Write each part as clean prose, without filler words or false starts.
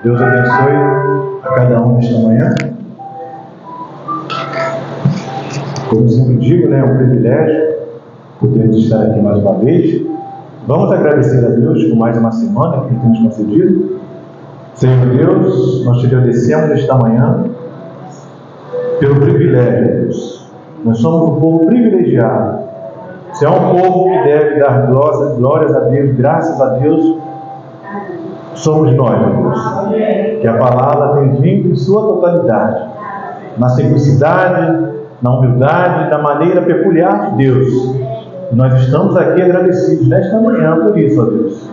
Deus abençoe a cada um nesta manhã. Como sempre digo, é um privilégio poder estar aqui mais uma vez. Vamos agradecer a Deus por mais uma semana que Ele tem nos concedido. Senhor Deus, nós te agradecemos esta manhã pelo privilégio, Deus. Nós somos um povo privilegiado. Se é um povo que deve dar glórias a Deus, graças a Deus, somos nós, Deus. Que a palavra tem vindo em sua totalidade, na simplicidade, na humildade, da maneira peculiar de Deus. E nós estamos aqui agradecidos nesta manhã por isso, ó Deus.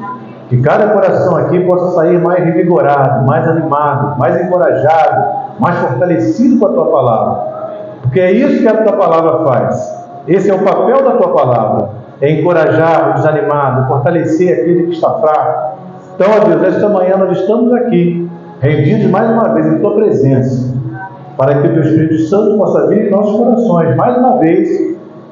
Que cada coração aqui possa sair mais revigorado, mais animado, mais encorajado, mais fortalecido com a Tua palavra. Porque é isso que a Tua palavra faz. Esse é o papel da Tua palavra. É encorajar o desanimado, fortalecer aquele que está fraco. Então, ó Deus, esta manhã nós estamos aqui, rendidos mais uma vez em Tua presença, para que o Teu Espírito Santo possa vir em nossos corações, mais uma vez,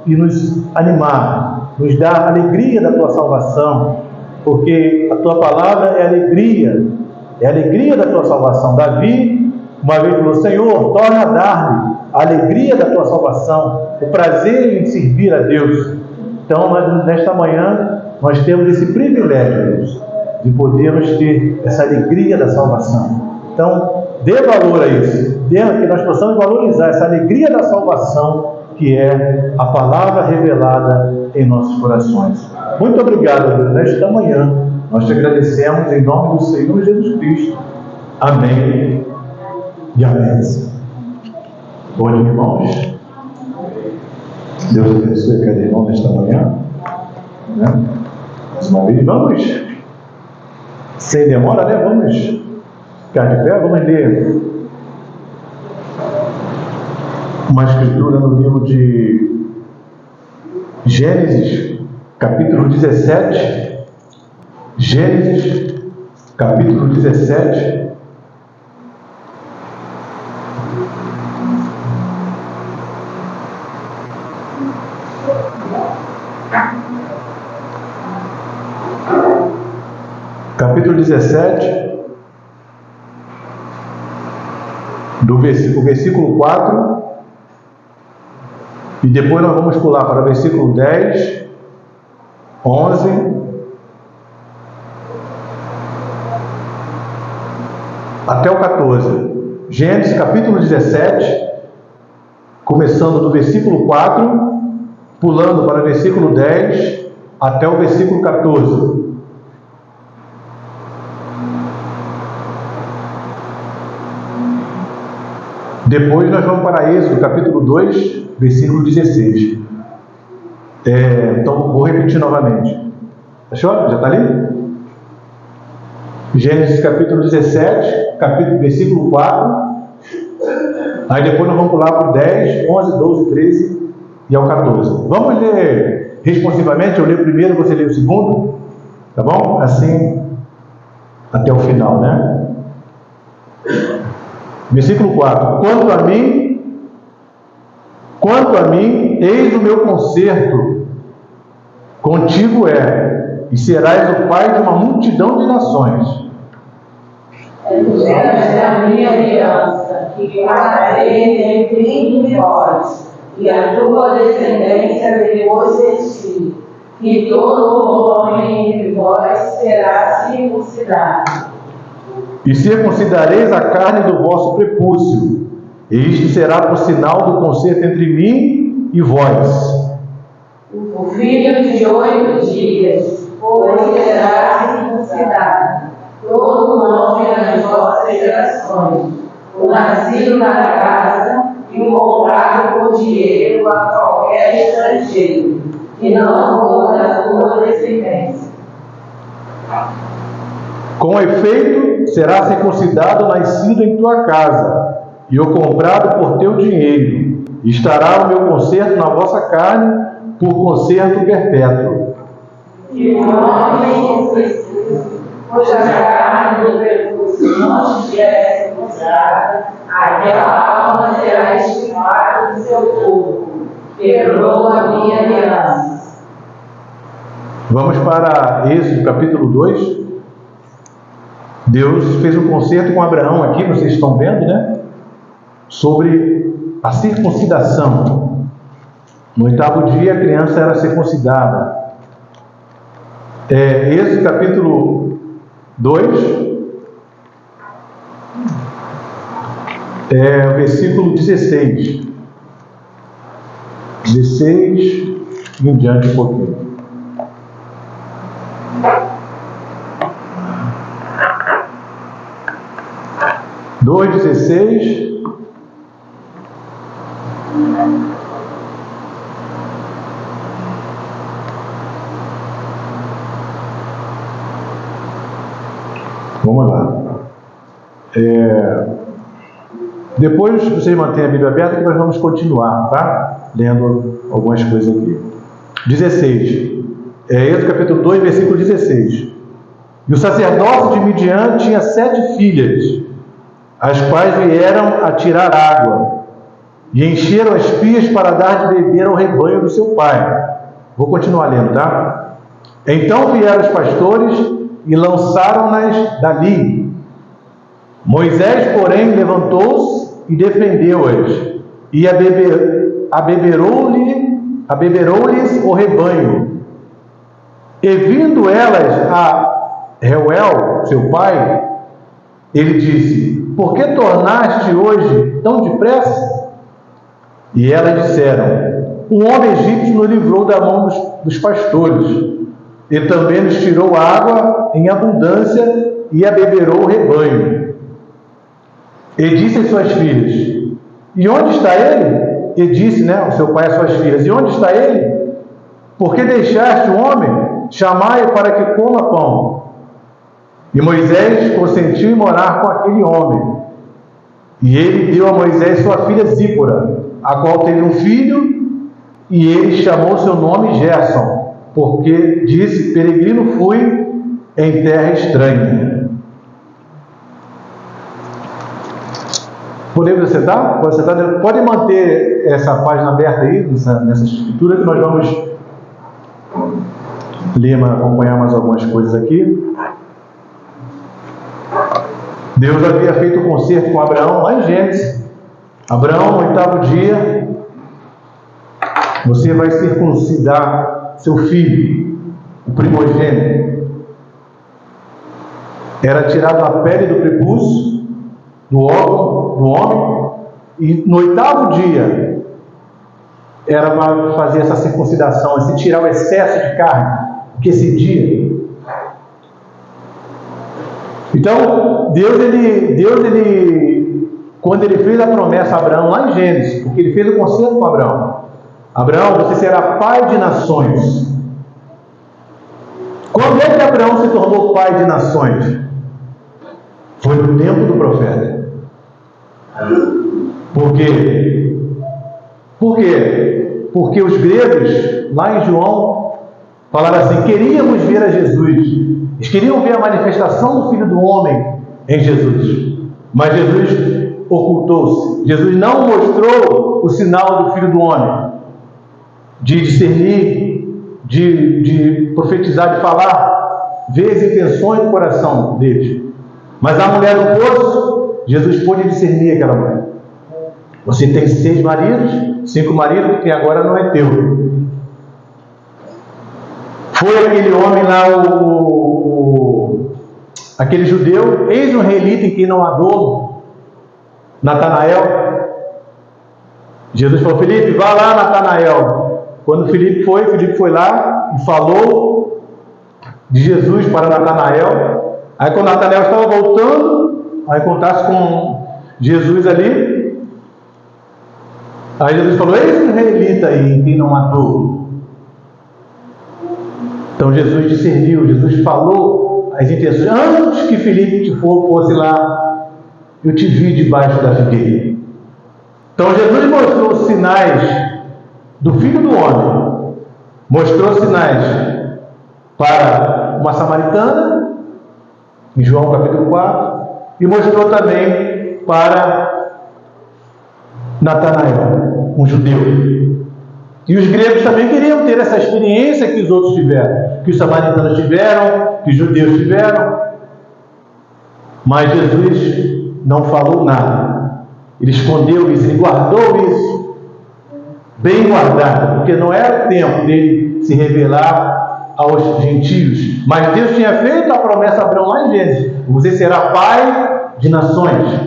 e nos animar, nos dar a alegria da Tua salvação, porque a Tua palavra é a alegria da Tua salvação. Davi, uma vez falou: Senhor, torna a dar-me a alegria da Tua salvação, o prazer em servir a Deus. Então, nesta manhã, nós temos esse privilégio, Deus, de podermos ter essa alegria da salvação. Então, dê valor a isso, que nós possamos valorizar essa alegria da salvação, que é a palavra revelada em nossos corações. Muito obrigado, Deus, nesta manhã. Nós te agradecemos em nome do Senhor Jesus Cristo. Amém e amém. Bom dia, irmãos. Deus abençoe cada irmão nesta manhã. Mais uma vez, vamos, sem demora, vamos ficar de pé, vamos ler uma escritura no livro de Gênesis, capítulo 17. Gênesis, capítulo 17. Capítulo 17, do versículo 4, e depois nós vamos pular para o versículo 10, 11, até o 14. Gênesis capítulo 17, começando do versículo 4, pulando para o versículo 10, até o versículo 14. Depois nós vamos para Êxodo, capítulo 2, versículo 16. Então, vou repetir novamente. Achou? Já está ali? Gênesis, capítulo 17, versículo 4. Aí depois nós vamos pular para o 10, 11, 12, 13 e ao 14. Vamos ler responsivamente. Eu leio o primeiro, você lê o segundo. Tá bom? Assim, até o final, Versículo 4. Quanto a mim, eis o meu concerto contigo e serás o pai de uma multidão de nações. Esta é a minha aliança, que guardarei entre mim e vós, e a tua descendência depois de ti, que todo homem entre vós será circuncidado. E circuncidareis a carne do vosso prepúcio, e isto será por sinal do concerto entre mim e vós. O filho de 8 dias, pois será circuncidado, todo homem nas vossas gerações, o nascido na casa e o comprado por dinheiro a qualquer estrangeiro, que não for da tua descendência. Com efeito, será circuncidado o nascido em tua casa, e o comprado por teu dinheiro. Estará o meu concerto na vossa carne, por concerto perpétuo. Que o homem cuja carne do prepúcio não estiver circuncidada, aquela alma será extirpada do seu corpo. Quebrou a minha aliança. Vamos para Êxodo capítulo 2. Deus fez um concerto com Abraão aqui, vocês estão vendo, né? Sobre a circuncidação. No 8º dia a criança era circuncidada. Êxodo capítulo 2, versículo 16. 16 em diante um pouquinho. Dois, 16. Vamos lá. Depois vocês mantêm a Bíblia aberta que nós vamos continuar, tá? Lendo algumas coisas aqui. 16. Êxodo capítulo 2, versículo 16. E o sacerdócio de Midian tinha 7 filhas, as quais vieram a tirar água, e encheram as pias para dar de beber ao rebanho do seu pai. Vou continuar lendo, tá? Então vieram os pastores e lançaram-nas dali. Moisés, porém, levantou-se e defendeu-as, e abeberou-lhes o rebanho. E vindo elas a Reuel, seu pai, ele disse: por que tornaste hoje tão depressa? E elas disseram: um homem egípcio nos livrou da mão dos pastores, e também nos tirou água em abundância e abeberou o rebanho. E disse às suas filhas: e onde está ele? E disse, o seu pai às suas filhas: e onde está ele? Por que deixaste o homem? Chamai-o para que coma pão. E Moisés consentiu em morar com aquele homem. E ele deu a Moisés sua filha Zípora, a qual teve um filho, e ele chamou seu nome Gerson, porque disse: peregrino fui em terra estranha. Podemos sentar? Pode manter essa página aberta aí, nessa escritura, que nós vamos acompanhar mais algumas coisas aqui. Deus havia feito um concerto com Abraão lá em Gênesis. Abraão, no 8º dia, você vai circuncidar seu filho, o primogênito. Era tirado a pele do prepúcio do homem, e no 8º dia era para fazer essa circuncidação, tirar o excesso de carne que excedia. Então, Deus, quando ele fez a promessa a Abraão lá em Gênesis, porque ele fez o concerto com Abraão: Abraão, você será pai de nações. Quando é que Abraão se tornou pai de nações? Foi no tempo do profeta. Por quê? Porque os gregos, lá em João, falaram assim: queríamos ver a Jesus. Eles queriam ver a manifestação do Filho do Homem em Jesus. Mas Jesus ocultou-se. Jesus não mostrou o sinal do Filho do Homem, de discernir, de profetizar, de falar, ver as intenções do coração deles. Mas a mulher do poço, Jesus pôde discernir aquela mulher. Você tem 6 maridos, 5 maridos, que agora não é teu. Foi aquele homem lá, aquele judeu, ex-israelita em quem não há dolo, Natanael. Jesus falou: Felipe, vá lá, Natanael. Quando Felipe foi lá e falou de Jesus para Natanael. Aí quando Natanael estava voltando a encontrar-se com Jesus ali, aí Jesus falou: ex-israelita aí em quem não há dolo. Então Jesus discerniu, Jesus falou as intenções. Antes que Felipe fosse lá, eu te vi debaixo da figueira. Então Jesus mostrou sinais do Filho do Homem, mostrou sinais para uma samaritana, em João capítulo 4, e mostrou também para Natanael, um judeu. E os gregos também queriam ter essa experiência que os outros tiveram, que os samaritanos tiveram, que os judeus tiveram. Mas Jesus não falou nada. Ele escondeu isso, ele guardou isso, bem guardado, porque não era o tempo dele se revelar aos gentios. Mas Deus tinha feito a promessa a Abraão lá em Gênesis: você será pai de nações.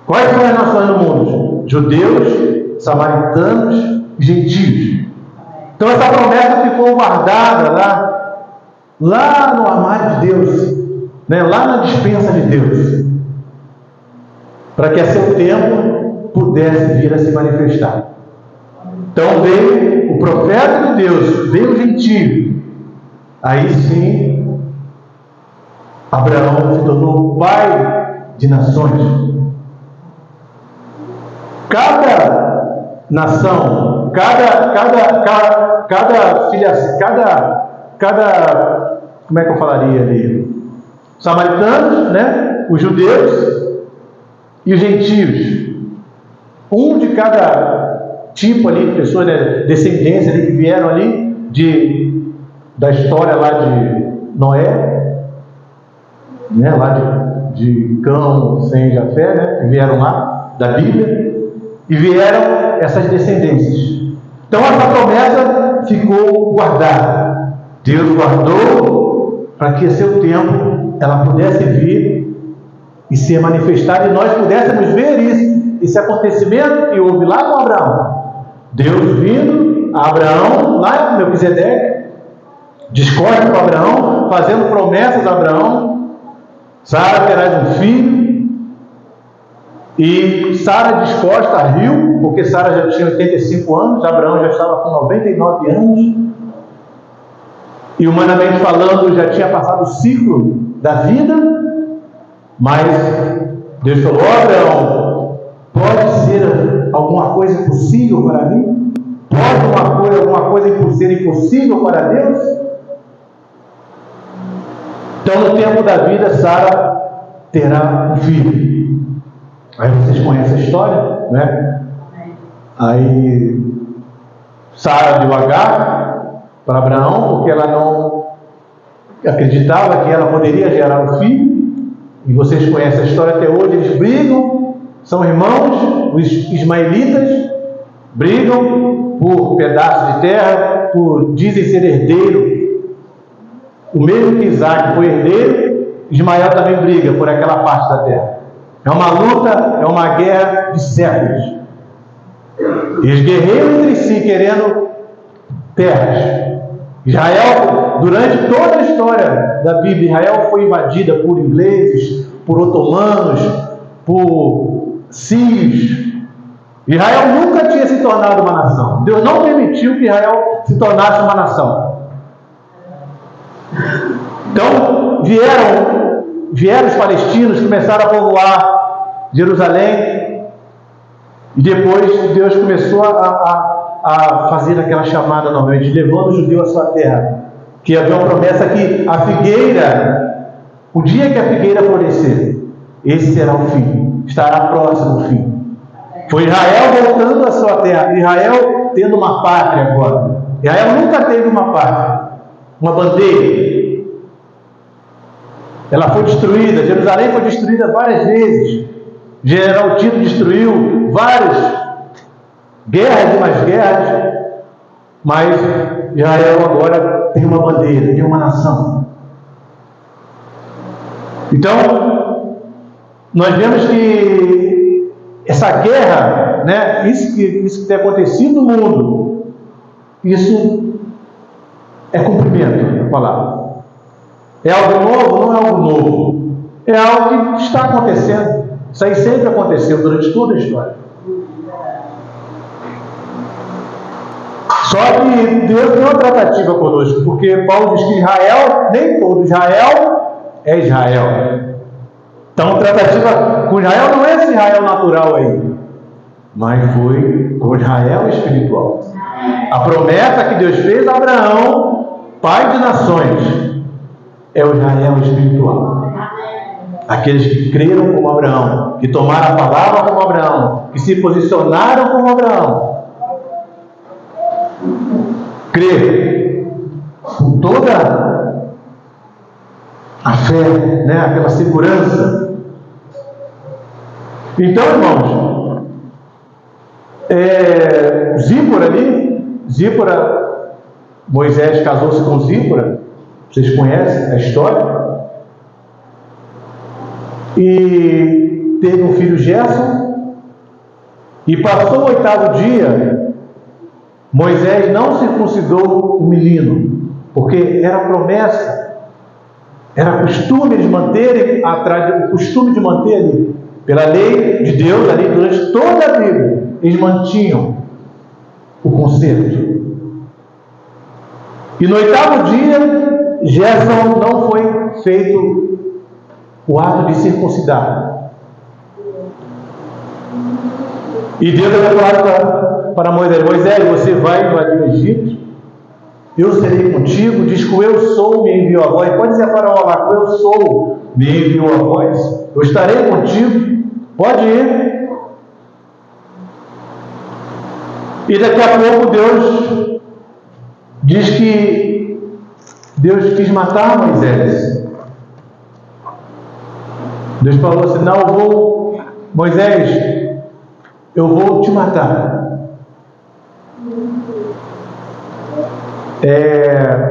Quais são as nações do mundo? Judeus, samaritanos, gentios. Então essa promessa ficou guardada lá no armário de Deus, né? Lá na despensa de Deus, para que a seu tempo pudesse vir a se manifestar. Então veio o profeta de Deus, veio o gentio. Aí sim, Abraão se tornou pai de nações. Cada nação, como é que eu falaria ali? Samaritanos, né? Os judeus e os gentios. Um de cada tipo ali, pessoas de descendência ali, que vieram ali da história lá de Noé, né? Lá de Cão, Sem, Jafé, né? Que vieram lá da Bíblia. E vieram essas descendências. Então essa promessa ficou guardada. Deus guardou para que a seu tempo ela pudesse vir e ser manifestada, e nós pudéssemos ver isso, esse acontecimento que houve lá com Abraão. Deus vindo a Abraão, lá em Melquisedeque, discorda com Abraão, fazendo promessas a Abraão: Sara terás um filho. E Sara disposta riu, porque Sara já tinha 85 anos, Abraão já estava com 99 anos, e humanamente falando já tinha passado o ciclo da vida. Mas Deus falou: Abraão, pode ser alguma coisa impossível para mim? Pode alguma coisa ser impossível para Deus? Então no tempo da vida Sara terá um filho. Aí vocês conhecem a história, né? Aí Sara deu Agar para Abraão, porque ela não acreditava que ela poderia gerar um filho. E vocês conhecem a história até hoje. Eles brigam, são irmãos, os ismaelitas brigam por pedaços de terra, dizem ser herdeiro. O mesmo que Isaac foi herdeiro, Ismael também briga por aquela parte da terra. É uma luta, é uma guerra de séculos. Eles guerreiam entre si, querendo terras. Israel, durante toda a história da Bíblia, Israel foi invadida por ingleses, por otomanos, por sírios. Israel nunca tinha se tornado uma nação. Deus não permitiu que Israel se tornasse uma nação. Então, vieram os palestinos, começaram a povoar Jerusalém, e depois Deus começou a fazer aquela chamada novamente, levando o judeu à sua terra, que havia uma promessa que a figueira, o dia que a figueira florescer, esse será o fim, estará próximo o fim. Foi Israel voltando à sua terra, Israel tendo uma pátria agora. Israel nunca teve uma pátria, uma bandeira. Ela foi destruída, Jerusalém foi destruída várias vezes. General Tito destruiu várias guerras e mais guerras, mas Israel agora tem uma bandeira, tem uma nação. Então, nós vemos que essa guerra, né, isso que tem acontecido no mundo, isso é cumprimento da palavra. É algo novo? Não é algo novo. É algo que está acontecendo. Isso aí sempre aconteceu durante toda a história. Só que Deus tem uma tratativa conosco, porque Paulo diz que Israel, nem todo Israel é Israel. Então a tratativa com Israel não é esse Israel natural aí, mas foi com Israel espiritual. A promessa que Deus fez a Abraão, pai de nações, é o Israel espiritual. Aqueles que creram como Abraão, que tomaram a palavra como Abraão, que se posicionaram como Abraão. Crer com toda a fé, né? Aquela segurança. Então, irmãos, Zípora, Moisés casou-se com Zípora, vocês conhecem a história, e teve um filho, Gerson, e passou o 8º dia, Moisés não circuncidou o menino, porque era promessa, era costume de manter ali, pela lei de Deus, ali durante toda a Bíblia, eles mantinham o concerto. E no 8º dia, Gerson não foi feito o ato de circuncidar. E Deus havia falado para Moisés: Moisés, você vai invadir o Egito, eu serei contigo, diz que o eu sou me enviou a voz. Pode dizer a Faraó lá, que o eu sou me enviou a voz, eu estarei contigo, pode ir. E daqui a pouco Deus diz que Deus quis matar Moisés. Deus falou assim: não, Moisés, eu vou te matar.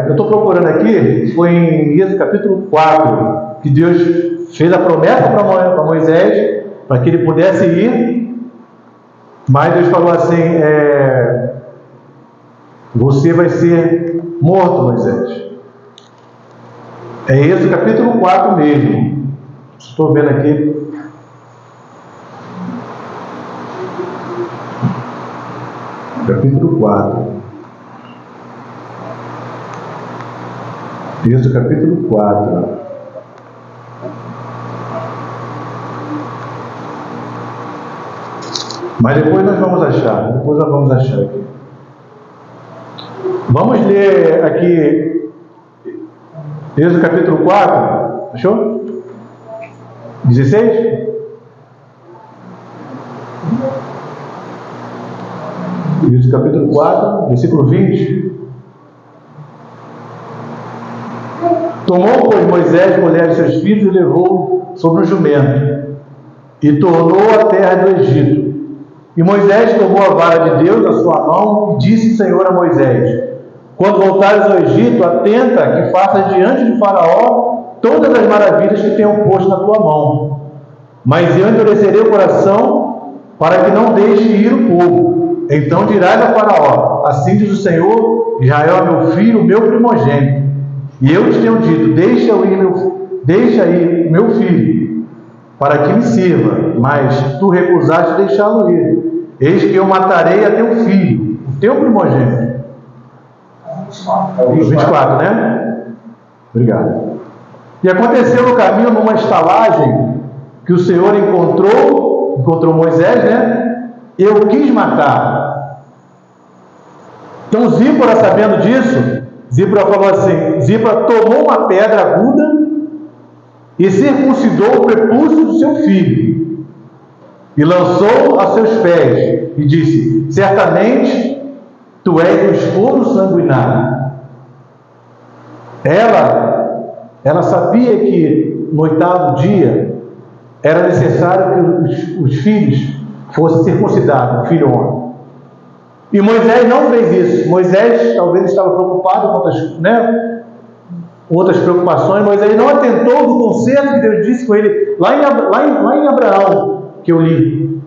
Eu estou procurando aqui, foi em Êxodo capítulo 4, que Deus fez a promessa para Moisés, para que ele pudesse ir, mas Deus falou assim: você vai ser morto, Moisés. É Êxodo capítulo 4 mesmo. Estou vendo aqui. Capítulo 4. Êxodo capítulo 4. Mas depois nós vamos achar. Aqui. Vamos ler aqui Êxodo capítulo 4. Achou? 16? Êxodo capítulo 4, versículo 20. Tomou, pois, Moisés, mulher de seus filhos, e levou sobre um jumento, e tornou a terra do Egito. E Moisés tomou a vara de Deus na sua mão, e disse o Senhor a Moisés: quando voltares ao Egito, atenta que faças diante de Faraó todas as maravilhas que tenho posto na tua mão. Mas eu endurecerei o coração para que não deixe ir o povo. Então dirás a Faraó: assim diz o Senhor, Israel é meu filho, meu primogênito. E eu te tenho dito: deixa ir meu filho, para que me sirva, mas tu recusaste deixá-lo ir. Eis que eu matarei a teu filho, o teu primogênito. 24, né? Obrigado. E aconteceu no caminho, numa estalagem, que o Senhor encontrou Moisés, né? Eu quis matar. Então Zípora, sabendo disso, Zípora falou assim: Zípora tomou uma pedra aguda e circuncidou o prepúcio do seu filho, e lançou a seus pés, e disse: certamente tu és um esposo sanguinário. Ela sabia que no 8º dia era necessário que os filhos fossem circuncidados, o filho homem. E Moisés não fez isso. Moisés talvez estava preocupado com outras preocupações. Moisés não atentou do conselho que Deus disse com ele lá em Abraão, que eu li.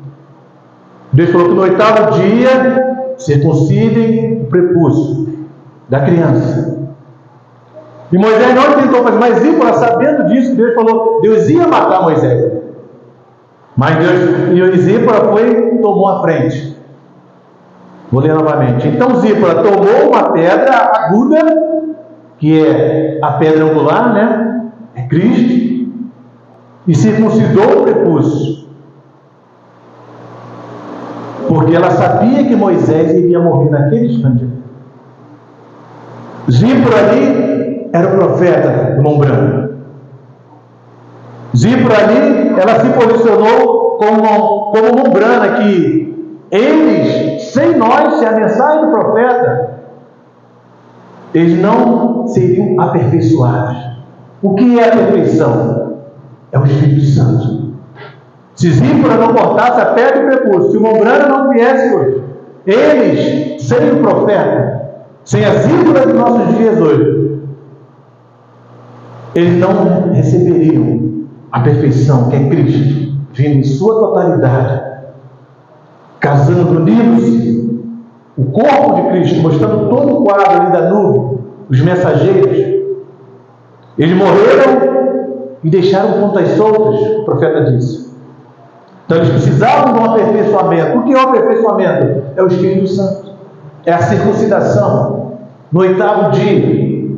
Deus falou que no 8º dia circuncidem o prepúcio da criança. E Moisés não atentou, mas Zípora, sabendo disso, Deus ia matar Moisés. Mas Zípora tomou a frente. Vou ler novamente. Então Zípora tomou uma pedra aguda, que é a pedra angular, né? É Cristo, e circuncidou o prepúcio, porque ela sabia que Moisés iria morrer naquele instante. Zípora ali era o profeta do mão branca. Zípora ali, ela se posicionou como mão branca, que eles, sem nós, sem a mensagem do profeta, eles não seriam aperfeiçoados. O que é a perfeição? É o Espírito Santo. Se Zípora não cortasse a pedra do prepúcio, se o Mombrana não viesse hoje, eles, sem o profeta, sem a Zípora de nossos dias hoje, eles não receberiam a perfeição que é Cristo, vindo em sua totalidade, casando, unindo-se, o corpo de Cristo, mostrando todo o quadro ali da nuvem, os mensageiros. Eles morreram e deixaram pontas soltas, o profeta disse. Então eles precisavam de um aperfeiçoamento. O que é o aperfeiçoamento? É o Espírito Santo. É a circuncidação. No 8º dia,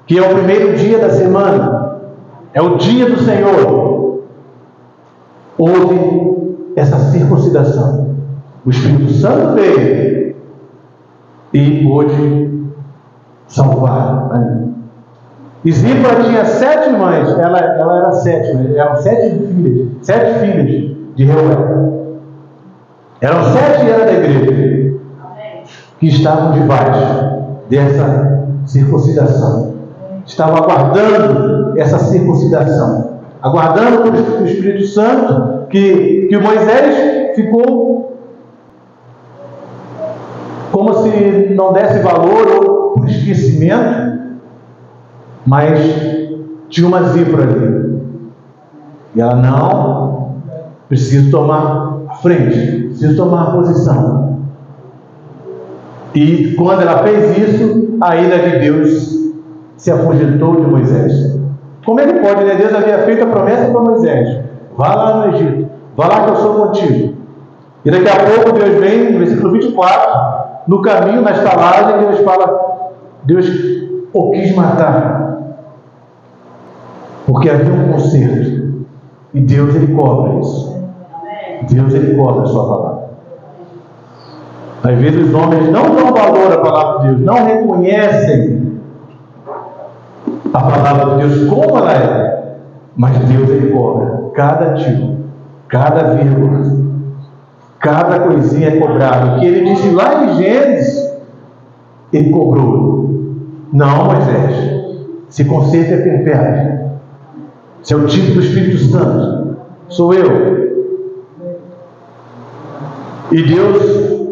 que é o primeiro dia da semana, é o dia do Senhor, houve essa circuncidação. O Espírito Santo veio e pôde salvar ali. E Zípora tinha 7 irmãs, ela era a sétima, eram 7 filhas de Reuel. Eram 7 e era da igreja, que estavam debaixo dessa circuncidação. Estavam aguardando essa circuncidação, aguardando o Espírito Santo, que Moisés ficou como se não desse valor ou por esquecimento, mas tinha uma Zípora ali. E ela, não, preciso tomar a frente, preciso tomar a posição. E quando ela fez isso, a ira de Deus se afugentou de Moisés. Como é que pode, né? Deus havia feito a promessa para Moisés: vá lá no Egito, vá lá que eu sou contigo. E daqui a pouco Deus vem, no versículo 24, no caminho, na estalagem, Deus fala, Deus o quis matar, porque havia um conserto, e Deus, Ele cobra isso. Deus, Ele cobra a sua palavra. Às vezes os homens não dão valor à palavra de Deus, não reconhecem a palavra de Deus como ela é, mas Deus, Ele cobra cada tiro, cada vírgula, cada coisinha é cobrada. O que Ele disse lá em Gênesis, Ele cobrou. Não, Moisés, esse conceito é perfeito. Esse é o tipo do Espírito Santo, sou eu. E Deus,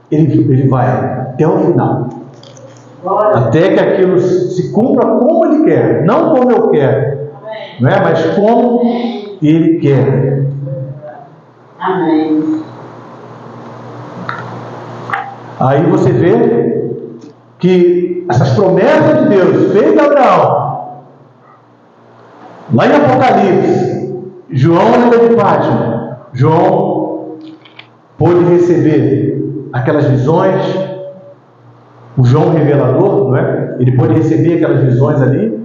Ele vai até o final, até que aquilo se cumpra como Ele quer, não como eu quero, não é? Mas como Ele quer. Amém. Aí você vê que essas promessas de Deus feitas a Abraão, lá em Apocalipse, João na ilha de Pátmos, João pôde receber aquelas visões, o João revelador, não é? Ele pôde receber aquelas visões ali.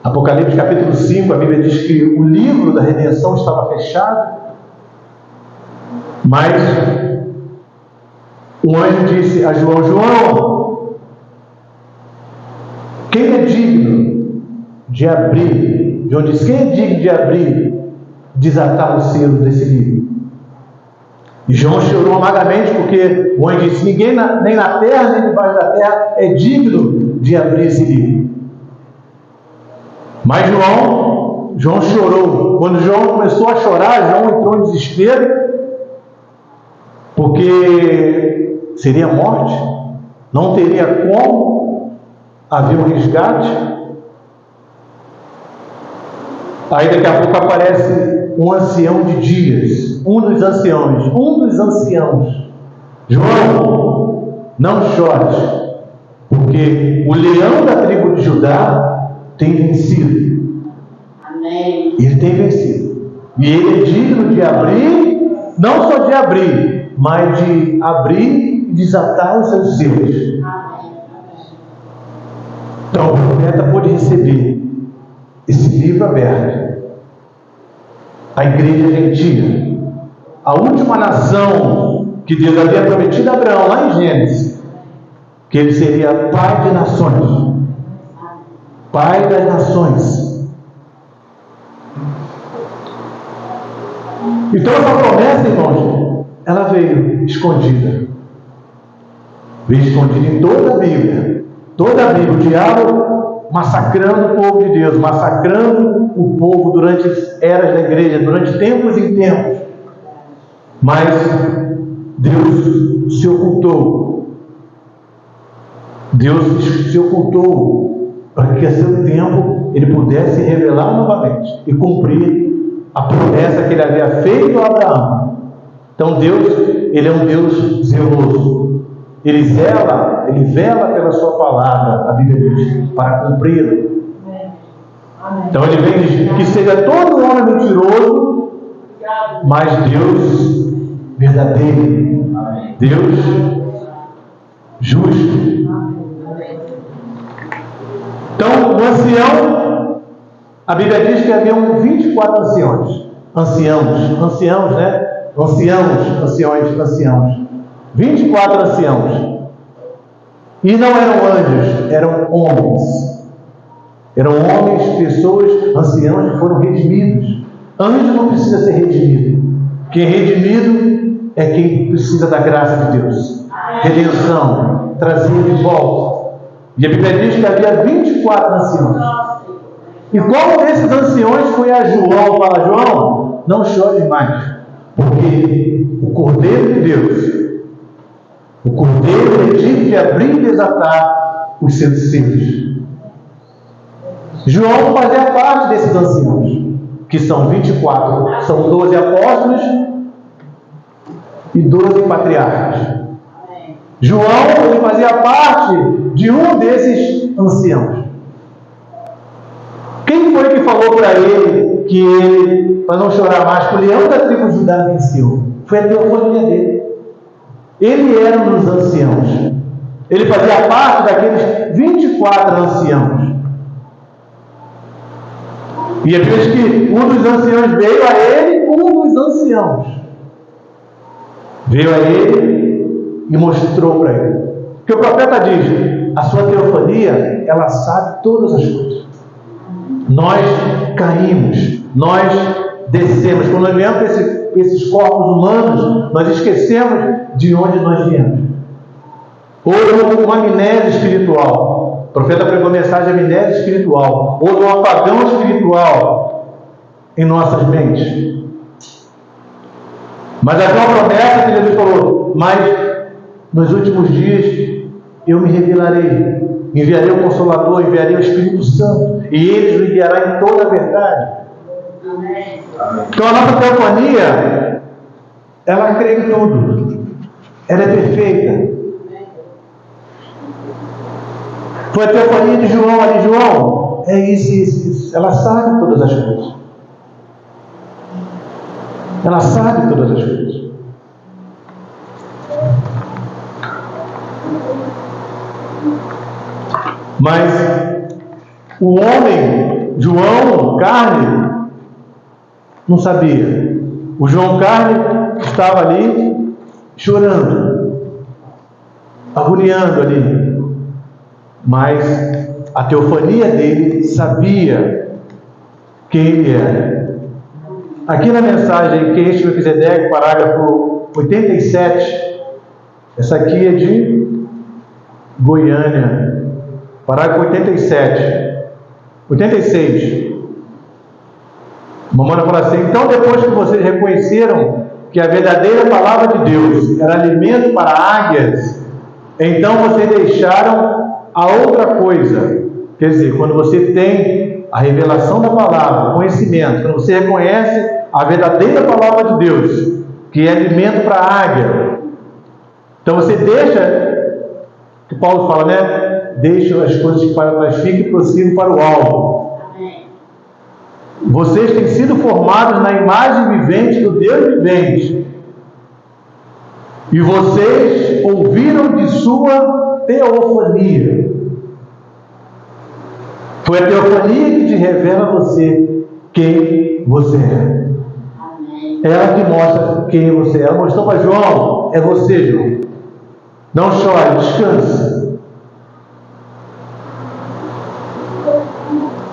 Apocalipse capítulo 5, a Bíblia diz que o livro da redenção estava fechado, mas o anjo disse a João: João, quem é digno de abrir, João disse, quem é digno de abrir, desatar os selos desse livro? E João chorou amargamente, porque o anjo disse: ninguém, nem na terra, nem debaixo da terra, é digno de abrir esse livro. Mas João chorou. Quando João começou a chorar, João entrou em desespero, porque seria morte, não teria como haver um resgate. Aí daqui a pouco aparece um ancião de dias, um dos anciãos. João, não chores, porque o leão da tribo de Judá tem vencido. Amém. Ele tem vencido. E ele é digno de abrir, não só de abrir, mas de abrir e desatar os seus selos. Então o profeta pôde receber esse livro aberto. A igreja gentia, a última nação que Deus havia prometido a Abraão, lá em Gênesis, que ele seria pai de nações, pai das nações. Então essa promessa, irmãos, ela veio escondida. Veio escondida em toda a Bíblia. Toda a Bíblia. O diabo massacrando o povo de Deus, massacrando o povo durante eras da igreja, durante tempos e tempos. Mas Deus se ocultou. Deus se ocultou para que a seu tempo Ele pudesse revelar novamente e cumprir a promessa que Ele havia feito a Abraão. Então Deus, Ele é um Deus zeloso. Ele vela pela sua palavra, a Bíblia diz, para cumpri-la. Então Ele vem dizer que seja todo homem mentiroso, mas Deus verdadeiro, Deus justo. Então, no ancião, a Bíblia diz que haviam 24 anciãos. Anciãos, né? Anciãos. 24 anciãos. E não eram anjos, eram homens. Eram homens, pessoas, anciãos que foram redimidos. Anjo não precisa ser redimido. Quem é redimido é quem precisa da graça de Deus. Redenção, trazer de volta. E a Bíblia diz que havia 24 anciãos. E qual desses anciões foi a João? Fala, João, não chore mais. Porque o Cordeiro de Deus, o Cordeiro é digno de abrir e desatar os seus selos. João fazia parte desses anciãos, que são 24, são 12 apóstolos e 12 patriarcas. João, ele fazia parte de um desses anciãos. Quem foi que falou para ele que ele, para não chorar mais, que o leão da tribo de Judá venceu? Foi a teofonia dele. Ele era um dos anciãos. Ele fazia parte daqueles 24 anciãos. E é por isso que um dos anciãos veio a ele, veio a ele e mostrou para ele. Porque o profeta diz, a sua teofania, ela sabe todas as coisas. Nós caímos, nós descemos. Quando olhamos esses corpos humanos, nós esquecemos de onde nós viemos. Houve uma amnésia espiritual. O profeta pregou a mensagem de amnésia espiritual. Houve um apagão espiritual em nossas mentes. Mas havia uma promessa que Jesus falou, mas nos últimos dias eu me revelarei, enviarei o Consolador, enviarei o Espírito Santo, e Ele nos guiará em toda a verdade. Amém. Então a nossa teofania, ela crê em tudo, ela é perfeita. Foi a teofania de João ali, João, é isso, ela sabe todas as coisas. Ela sabe todas as coisas. Mas o homem, João, carne, não sabia. O João carne estava ali chorando, agoniando ali. Mas a teofania dele sabia quem ele era. Aqui na mensagem que este Melquisedeque, parágrafo 87, essa aqui é de Goiânia, parágrafo 86. Mamãe fala assim, então depois que vocês reconheceram que a verdadeira palavra de Deus era alimento para águias, então vocês deixaram a outra coisa. Quer dizer, quando você tem a revelação da palavra, o conhecimento, quando você reconhece a verdadeira palavra de Deus, que é alimento para a águia, então você deixa, que Paulo fala, né? Deixa as coisas que para trás fiquem e prossigam para o alvo. Vocês têm sido formados na imagem vivente do Deus vivente, e vocês ouviram de sua teofania. Foi a teofania que te revela a você quem você é. Ela que mostra quem você é. Ela mostrou para João, é você, João. Não chore, descanse.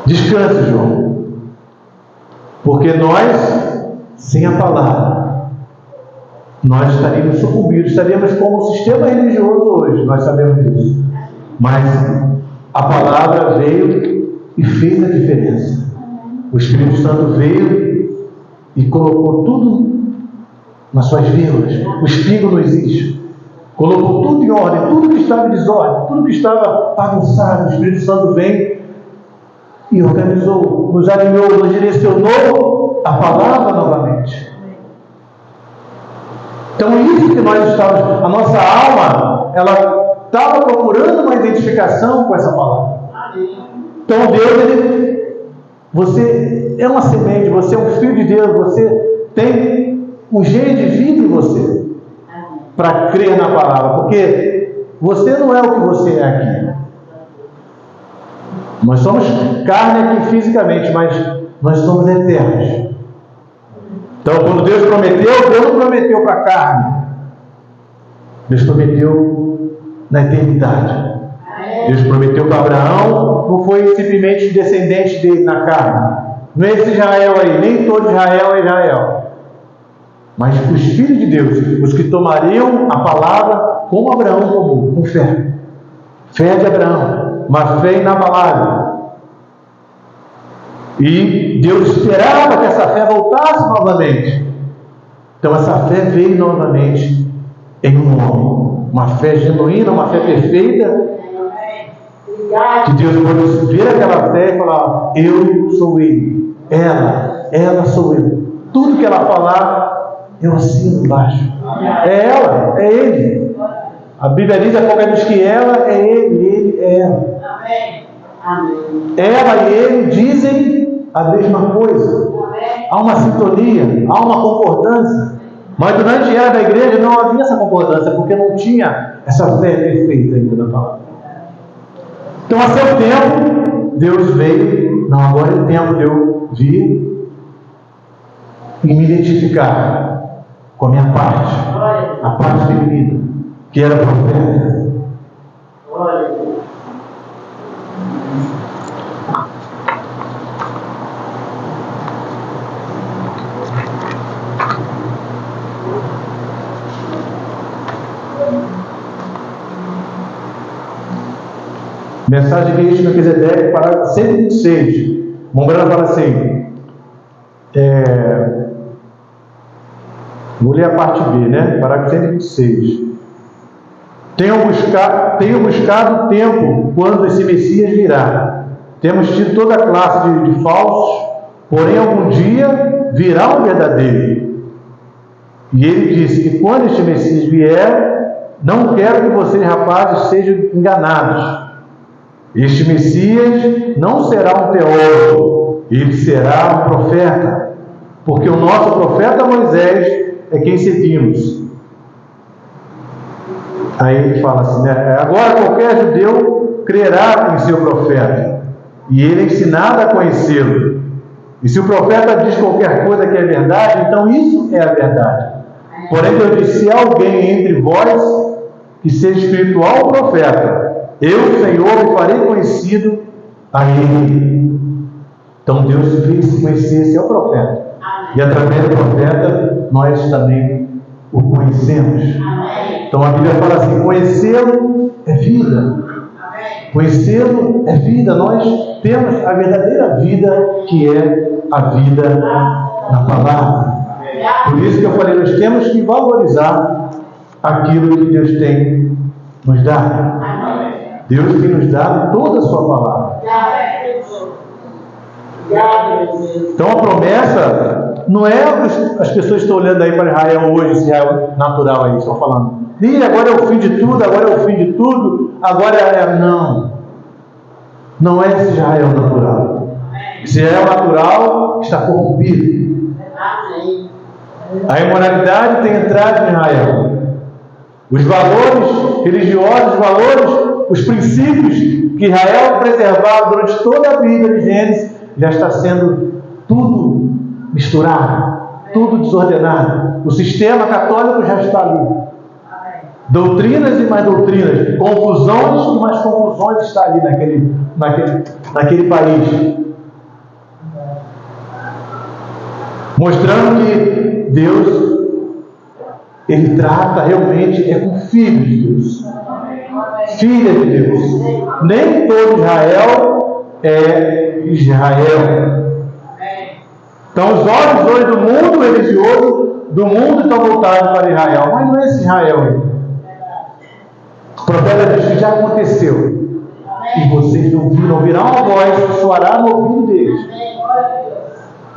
Descanse, João. Porque nós, sem a palavra, nós estaríamos sucumbidos, estaríamos como um sistema religioso hoje, nós sabemos disso. Mas a palavra veio e fez a diferença. O Espírito Santo veio e colocou tudo nas suas vírgulas. O espírito não existe. Colocou tudo em ordem, tudo que estava em desordem, tudo que estava bagunçado. O Espírito Santo vem e organizou, nos alinhou, nos direcionou a palavra novamente. Então isso que nós estávamos, a nossa alma, ela estava procurando uma identificação com essa palavra. Então Deus, você é uma semente, você é um filho de Deus, você tem um gene de vida em você para crer na palavra, porque você não é o que você é aqui. Nós somos carne aqui fisicamente, mas nós somos eternos. Então, quando Deus prometeu, Deus não prometeu para a carne. Deus prometeu na eternidade. Deus prometeu para Abraão, não foi simplesmente descendente dele na carne. Não é esse Israel aí, nem todo Israel é Israel. Mas os filhos de Deus, os que tomariam a palavra como Abraão tomou, com fé. Fé de Abraão, uma fé inabalável. E Deus esperava que essa fé voltasse novamente. Então essa fé veio novamente em um homem. Uma fé genuína, uma fé perfeita. Que Deus pode ver aquela fé e falar: eu sou ele, ela sou eu. Tudo que ela falar, eu assino embaixo. É ela, é ele. A Bíblia diz a qualquer vez que ela é ele é ela. Ela e ele dizem a mesma coisa. Há uma sintonia, há uma concordância. Mas durante a era da igreja não havia essa concordância, porque não tinha essa fé perfeita ainda na palavra. Então, a seu tempo, Deus veio. Não, agora é tempo de eu vir e me identificar com a minha parte, a parte feminina, que era profeta. Mensagem que este Melquisedeque, parágrafo 126. Mombrana fala assim, vou ler a parte B, né? Parágrafo 126. Tenho buscado tempo quando esse Messias virá. Temos tido toda a classe de falsos, porém algum dia virá um verdadeiro. E ele disse que quando este Messias vier, não quero que vocês, rapazes, sejam enganados. Este Messias não será um teólogo, ele será um profeta, porque o nosso profeta Moisés é quem seguimos. Aí ele fala assim, né? Agora qualquer judeu crerá em seu profeta, e ele é ensinado a conhecê-lo. E se o profeta diz qualquer coisa que é verdade, então isso é a verdade. Porém, eu disse: se alguém entre vós que seja espiritual ou profeta, eu, Senhor, me farei conhecido a ele. Então Deus fez conhecer esse é o profeta. E através do profeta nós também o conhecemos. Então a Bíblia fala assim: conhecê-lo é vida. Conhecê-lo é vida. Nós temos a verdadeira vida, que é a vida na palavra. Por isso que eu falei, nós temos que valorizar aquilo que Deus tem nos dado. Deus tem nos dado toda a sua palavra. Então a promessa não é as pessoas estão olhando aí para Israel hoje, esse Israel natural aí, estão falando: ih, agora é o fim de tudo, agora é o fim de tudo, agora é. Não é esse Israel natural. Esse Israel natural está corrompido. A imoralidade tem entrado em Israel. Os valores religiosos, os princípios que Israel preservava durante toda a Bíblia de Gênesis, já está sendo tudo misturado, tudo desordenado. O sistema católico já está ali. Doutrinas e mais doutrinas, confusões e mais confusões está ali naquele país. Mostrando que Deus, Ele trata realmente com filhos de Deus. filha de Deus. Nem todo Israel é Israel. Então os olhos hoje do mundo religioso, do mundo, estão voltados para Israel. Mas não é esse Israel aí. O profeta diz que já aconteceu. E vocês não viram, ouvirão a voz que soará no ouvido deles.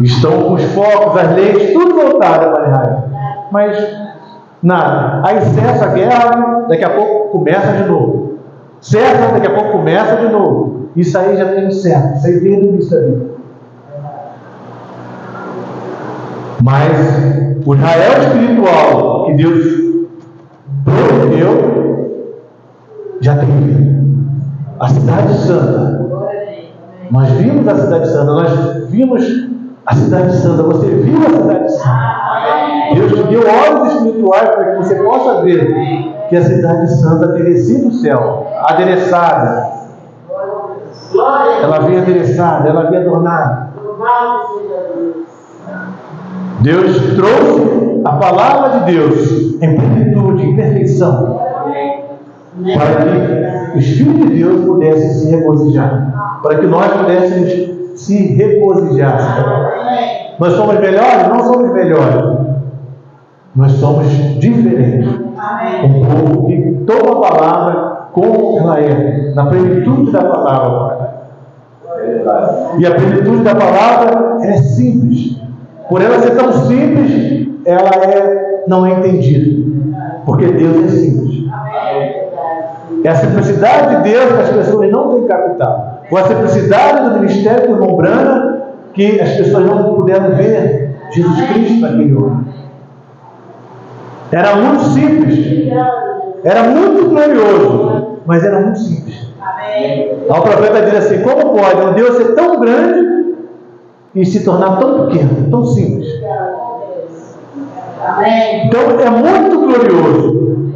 Estão com os focos, as leis, tudo voltado para Israel. Mas nada. Aí cessa a guerra, daqui a pouco começa de novo. Cessa, daqui a pouco começa de novo. Isso aí já tem um certo. Isso aí desde o início da vida. Mas o Israel espiritual que Deus prometeu já tem vindo. A cidade santa. Nós vimos a cidade santa. Nós vimos a cidade santa. Você viu a cidade santa. Deus te deu olhos espirituais para que você possa ver que a cidade santa tem descido do céu, adereçada. Ela vem adereçada, ela vem adornada. Deus trouxe a palavra de Deus em plenitude, em perfeição, para que os filhos de Deus pudessem se regozijar, para que nós pudéssemos se regozijar. Nós somos melhores? Não somos melhores. Nós somos diferentes. Um povo que toma a palavra como ela é, na plenitude da palavra. E a plenitude da palavra é simples. Por ela ser tão simples, ela não é entendida. Porque Deus é simples. É a simplicidade de Deus que as pessoas não têm captado. Ou a simplicidade do ministério do irmão Brana, que as pessoas não puderam ver Jesus Cristo naquele homem. Era muito simples. Era muito glorioso. Mas era muito simples. O profeta diz assim: como pode um Deus ser tão grande e se tornar tão pequeno, tão simples? Então é muito glorioso,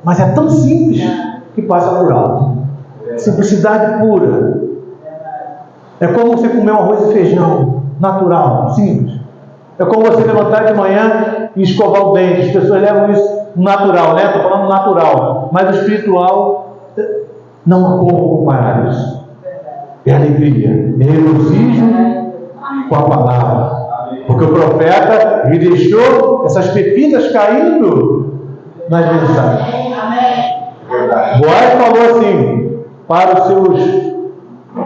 mas é tão simples que passa por alto. Simplicidade pura. É como você comer um arroz e feijão natural, simples. É como você levantar de manhã e escovar o dente. As pessoas levam isso natural, né? Estou falando natural. Mas o espiritual não há como comparar isso. É alegria, é regozijo com a palavra. Porque o profeta lhe deixou essas pepitas caindo nas mensagens. Boaz falou assim para os seus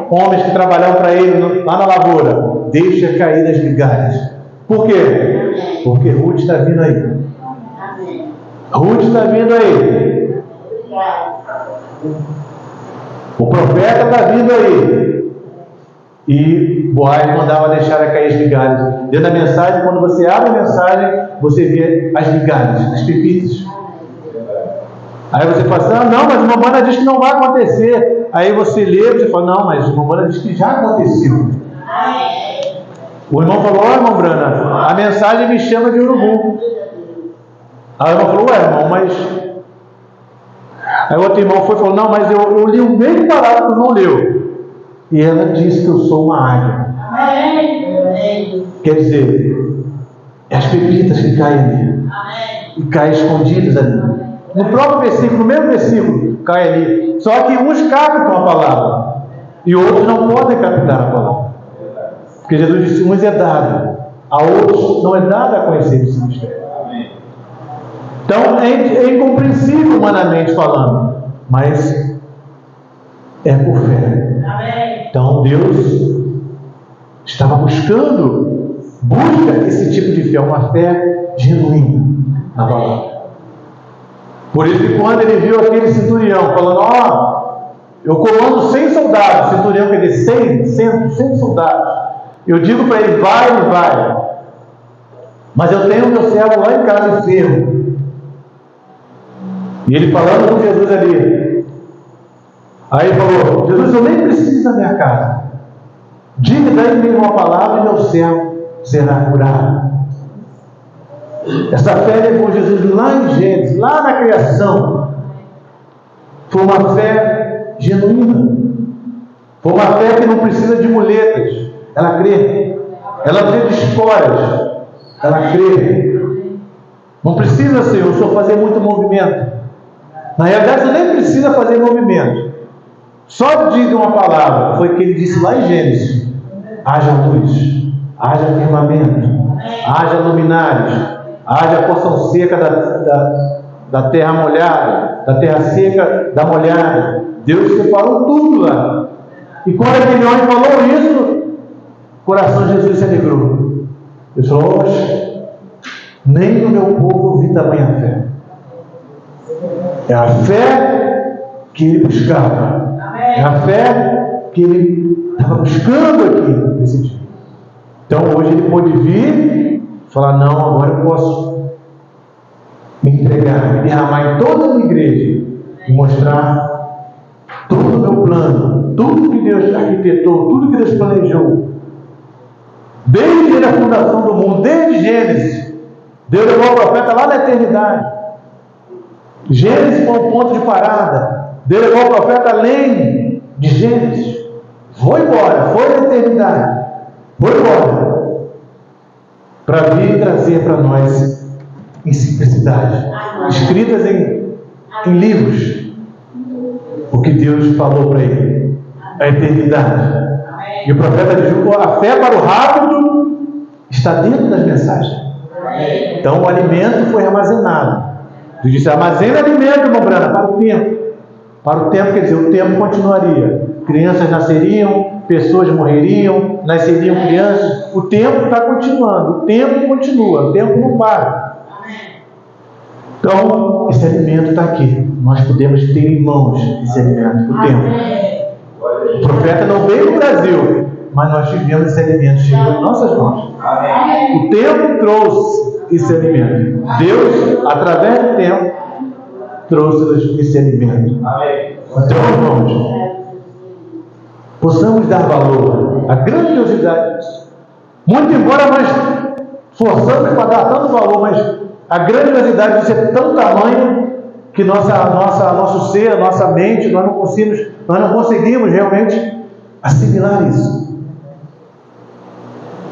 homens que trabalhavam para ele lá na lavoura: deixa cair as migalhas. Por quê? Porque Ruth está vindo aí. Ruth está vindo aí. O profeta está vindo aí. E Boaz mandava deixar cair as migalhas. Dentro da mensagem, quando você abre a mensagem, você vê as migalhas, as pepitas. Aí você fala assim: não, mas a Mamana diz que não vai acontecer. Aí você lê, você fala: não, mas a Mamana diz que já aconteceu. O irmão falou: ó, irmão Brana, a mensagem me chama de urubu. Aí o irmão falou: ué, irmão, mas... Aí o outro irmão foi e falou: não, mas eu li o mesmo parágrafo que o irmão leu. E ela disse que eu sou uma águia. Quer dizer, é as pepitas que caem ali. E caem escondidas ali. No próprio versículo, no mesmo versículo, cai ali. Só que uns captam a palavra e outros não podem captar a palavra. Porque Jesus disse: uns é dado, a outros não é dado a conhecer esse mistério. Então é incompreensível humanamente falando, mas é por fé. Então Deus estava busca esse tipo de fé, uma fé genuína na palavra. Por isso que quando ele viu aquele centurião falando: ó, eu comando 100 soldados, centurião quer dizer 100 soldados, eu digo para ele: vai, ele vai, mas eu tenho o meu servo lá em casa enfermo. E ele falando com Jesus ali, aí ele falou: Jesus, eu nem preciso da minha casa, diga daí mesmo uma palavra e meu servo será curado. Essa fé levou Jesus lá em Gênesis, lá na criação. Foi uma fé genuína. Foi uma fé que não precisa de muletas. Ela crê. Ela crê de esporas. Ela crê. Não precisa, Senhor, só fazer muito movimento. Na realidade, você nem precisa fazer movimento. Só diz uma palavra. Foi o que ele disse lá em Gênesis: haja luz, haja firmamento, haja luminares, haja porção seca da terra molhada, da terra seca da molhada. Deus separou tudo lá. E quando aquele homem falou isso, o coração de Jesus se alegrou. Ele falou: oxe, nem no meu povo vi tamanha fé. É a fé que ele buscava. É a fé que ele estava buscando aqui nesse dia. Então hoje ele pôde vir e falar: não, agora eu posso me entregar, me derramar em toda a minha igreja e mostrar todo o meu plano, tudo que Deus arquitetou, tudo que Deus planejou, desde a fundação do mundo, desde Gênesis. Deus levou o profeta lá na eternidade. Gênesis foi um ponto de parada. Deus levou o profeta além de Gênesis. Foi embora, foi na eternidade. Foi embora para vir e trazer para nós em simplicidade, escritas em livros, o que Deus falou para ele, a eternidade. E o profeta diz: a fé para o rápido está dentro das mensagens. Então o alimento foi armazenado. Deus disse: armazena alimento, irmão Brana, para o tempo. Para o tempo quer dizer, o tempo continuaria. Crianças nasceriam, pessoas morreriam, nasceriam crianças. O tempo está continuando, o tempo continua, o tempo não para. Então, esse alimento está aqui. Nós podemos ter em mãos esse alimento, o tempo. O profeta não veio no Brasil, mas nós tivemos esse alimento chegando em nossas mãos. O tempo trouxe esse alimento. Deus, através do tempo, trouxe esse alimento. Então, irmãos, possamos dar valor à grandiosidade disso. Muito embora nós forçamos para dar tanto valor, mas a grandiosidade disso é tão tamanho que nosso ser, nossa mente, nós não conseguimos realmente assimilar isso.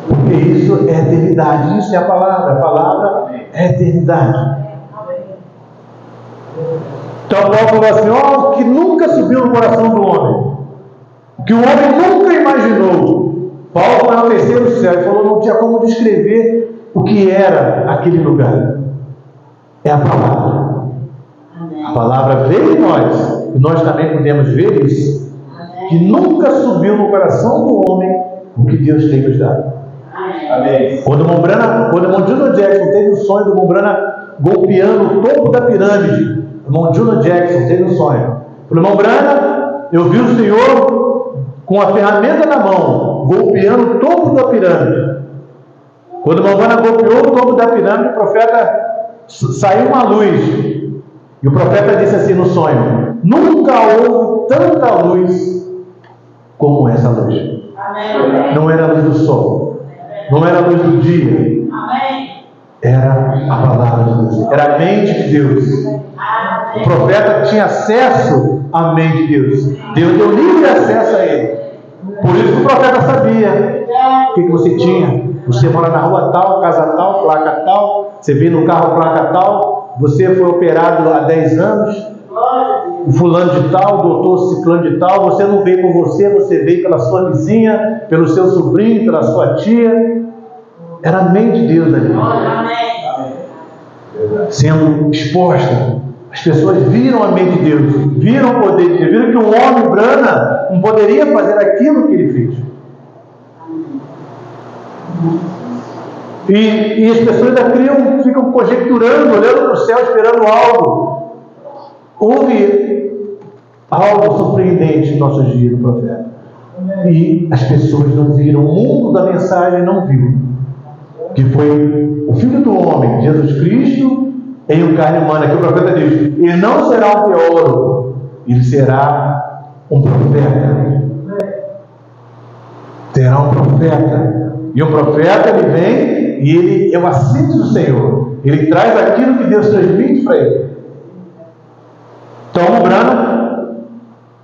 Porque isso é eternidade, isso é a palavra é eternidade. Então Paulo falou assim: ó, que nunca subiu no coração do homem, que o homem nunca imaginou. Paulo foi ao terceiro céu e falou: não tinha como descrever o que era aquele lugar. É a palavra. A palavra veio em nós, e nós também podemos ver isso, que nunca subiu no coração do homem o que Deus tem nos dado. Amém. Quando o Monjuno Jackson teve o sonho do Mombrana golpeando o topo da pirâmide, o Monjuno Jackson teve um sonho. Falou: Mombrana, eu vi o Senhor com a ferramenta na mão, golpeando o topo da pirâmide. Quando o Mombrana golpeou o topo da pirâmide, o profeta saiu uma luz. E o profeta disse assim no sonho: nunca houve tanta luz como essa luz. Amém. Não era a luz do sol, não era a luz do dia. Amém. Era a palavra de Deus, era a mente de Deus. Amém. O profeta tinha acesso à mente de Deus. Deus deu livre acesso a ele. Por isso que o profeta sabia o que você tinha. Você mora na rua tal, casa tal, placa tal. Você vem no carro, placa tal. Você foi operado há 10 anos. O fulano de tal, o doutor ciclano de tal. Você não veio por você, você veio pela sua vizinha, pelo seu sobrinho, pela sua tia. Era a mente de Deus ali, sendo exposta. As pessoas viram a mente de Deus, viram o poder de Deus, viram que um homem Brana não poderia fazer aquilo que ele fez. E as pessoas ainda ficam conjecturando, olhando para o céu, esperando algo. Houve algo surpreendente em nossos dias do profeta. E as pessoas não viram, o mundo da mensagem não viu. Que foi o Filho do Homem, Jesus Cristo, em carne humana, que o profeta diz: ele não será um teólogo, ele será um profeta. Será um profeta. E o profeta, ele vem e ele é o assistente do Senhor. Ele traz aquilo que Deus transmite para ele. Então, o Brana,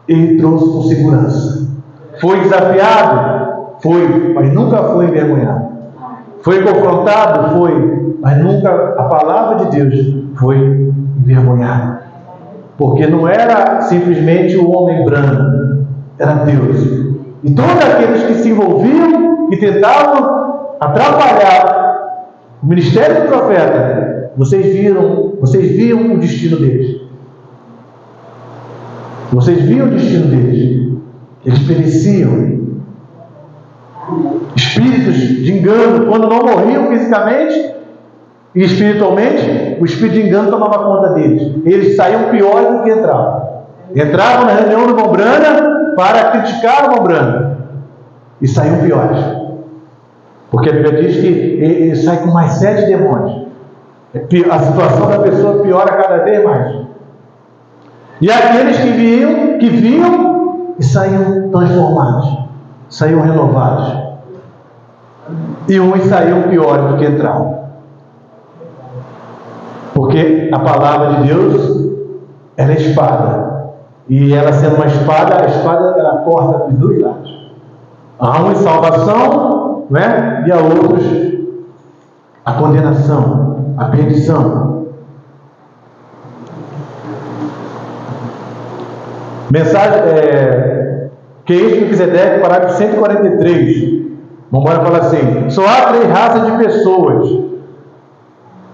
ele trouxe com segurança. Foi desafiado? Foi, mas nunca foi envergonhado. Foi confrontado? Foi, mas nunca a palavra de Deus foi envergonhada. porque não era simplesmente o homem branco, era Deus. E todos aqueles que se envolviam, que tentavam atrapalhar o ministério do profeta, vocês viam o destino deles. Vocês viam o destino deles. Eles pereciam. Espíritos de engano, quando não morriam fisicamente e espiritualmente, o espírito de engano tomava conta deles. Eles saíam piores do que entravam. Entravam na reunião do Mombrana para criticar o Mombrana e saíam piores. Porque a Bíblia diz que ele sai com mais 7 demônios. A situação da pessoa piora cada vez mais. E aqueles que viam e saíam transformados, saíam renovados. E uns saíam piores do que entraram. Porque a palavra de Deus, ela é espada. E ela sendo uma espada, a espada ela corta dos dois lados. A uns salvação, né? E a outros a condenação, a perdição. Mensagem, que isso que Quisedeque, parágrafo 143. Vamos falar assim: só há 3 raças de pessoas.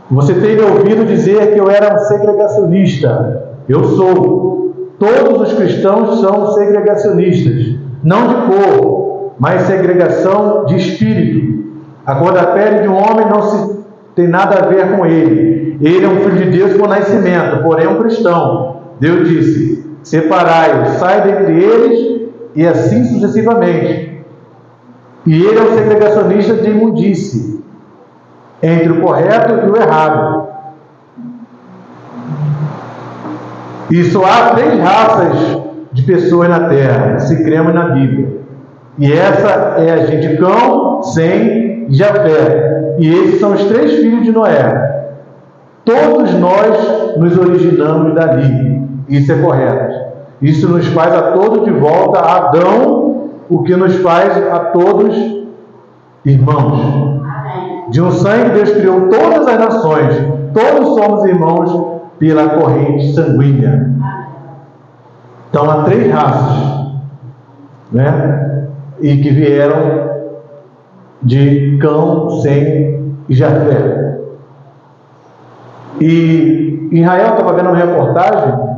Você tem me ouvido dizer que eu era um segregacionista. Eu sou. Todos os cristãos são segregacionistas. Não de cor, mas segregação de espírito. A cor da pele de um homem não tem nada a ver com ele. Ele é um filho de Deus por nascimento, porém é um cristão. Deus disse: separai-os, sai dentre eles, e assim sucessivamente. E ele é um segregacionista de imundície, entre o correto e o errado. E só há 3 raças de pessoas na Terra, se cremos na Bíblia. E essa é a gente Cão, Sem e Jafé. E esses são os 3 filhos de Noé. Todos nós nos originamos dali. Isso é correto. Isso nos faz a todos de volta a Adão, o que nos faz a todos irmãos. De um sangue Deus criou todas as nações. Todos somos irmãos pela corrente sanguínea. Então há 3 raças, né? E que vieram de Cão, Sem e Jafé. E Israel, estava vendo uma reportagem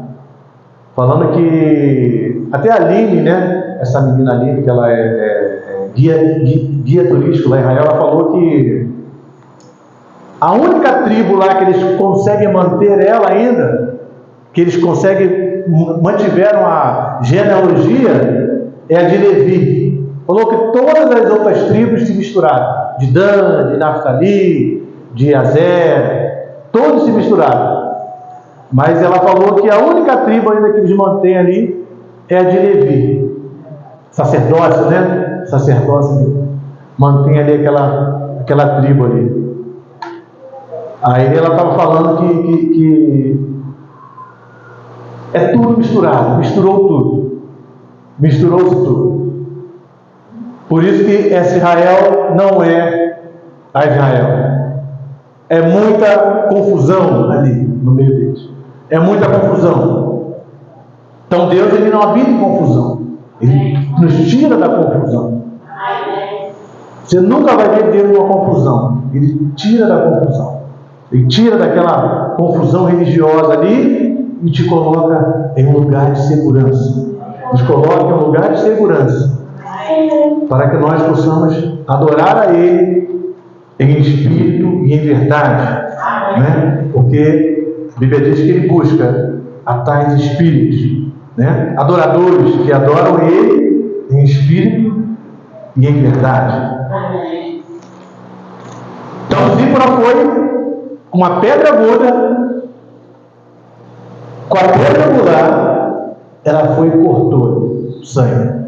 falando que até a Aline, né? Essa menina Aline, que ela é guia turístico lá em Israel, ela falou que a única tribo lá que eles conseguem manter ela ainda, que eles mantiveram a genealogia, é a de Levi. Falou que todas as outras tribos se misturaram, de Dan, de Naftali, de Azer, todos se misturaram. Mas ela falou que a única tribo ainda que eles mantêm ali é a de Levi. Sacerdócio, né? Sacerdócio mantém ali aquela tribo ali. Aí ela estava falando que é tudo misturado, misturou tudo. Misturou-se tudo. Por isso que esse Israel não é a Israel. É muita confusão ali no meio deles. É muita confusão. Então Deus, ele não habita em confusão. Ele nos tira da confusão. Você nunca vai ver Deus numa confusão. Ele tira da confusão. Ele tira daquela confusão religiosa ali e te coloca em um lugar de segurança. Nos coloca em um lugar de segurança. Para que nós possamos adorar a Ele em espírito e em verdade. Né? Porque a Bíblia diz que Ele busca a tais espíritos, né? Adoradores que adoram Ele em espírito e em verdade. Então Zípora foi uma pedra aguda, com a pedra angular, ela foi e cortou sangue.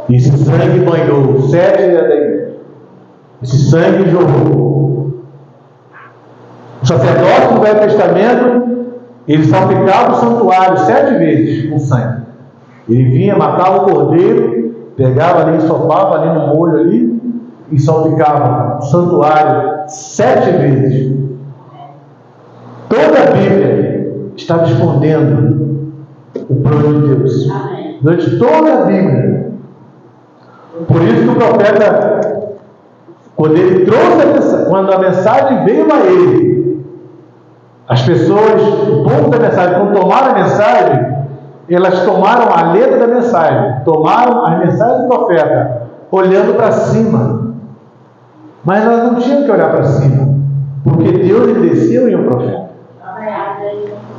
E esse sangue banhou 7 adeiros. Esse sangue jorrou. O sacerdócio do Velho Testamento, ele salpicava o santuário 7 vezes com sangue. Ele vinha, matava o cordeiro, pegava ali, ensopava ali no molho ali e salpicava o santuário 7 vezes. Toda a Bíblia estava escondendo o plano de Deus. Durante toda a Bíblia. Por isso que o profeta, quando ele trouxe a mensagem, quando a mensagem veio a ele, as pessoas, o povo da mensagem, quando tomaram a mensagem, elas tomaram a letra da mensagem, tomaram a mensagem do profeta, olhando para cima. Mas elas não tinham que olhar para cima, porque Deus lhe desceu em um profeta.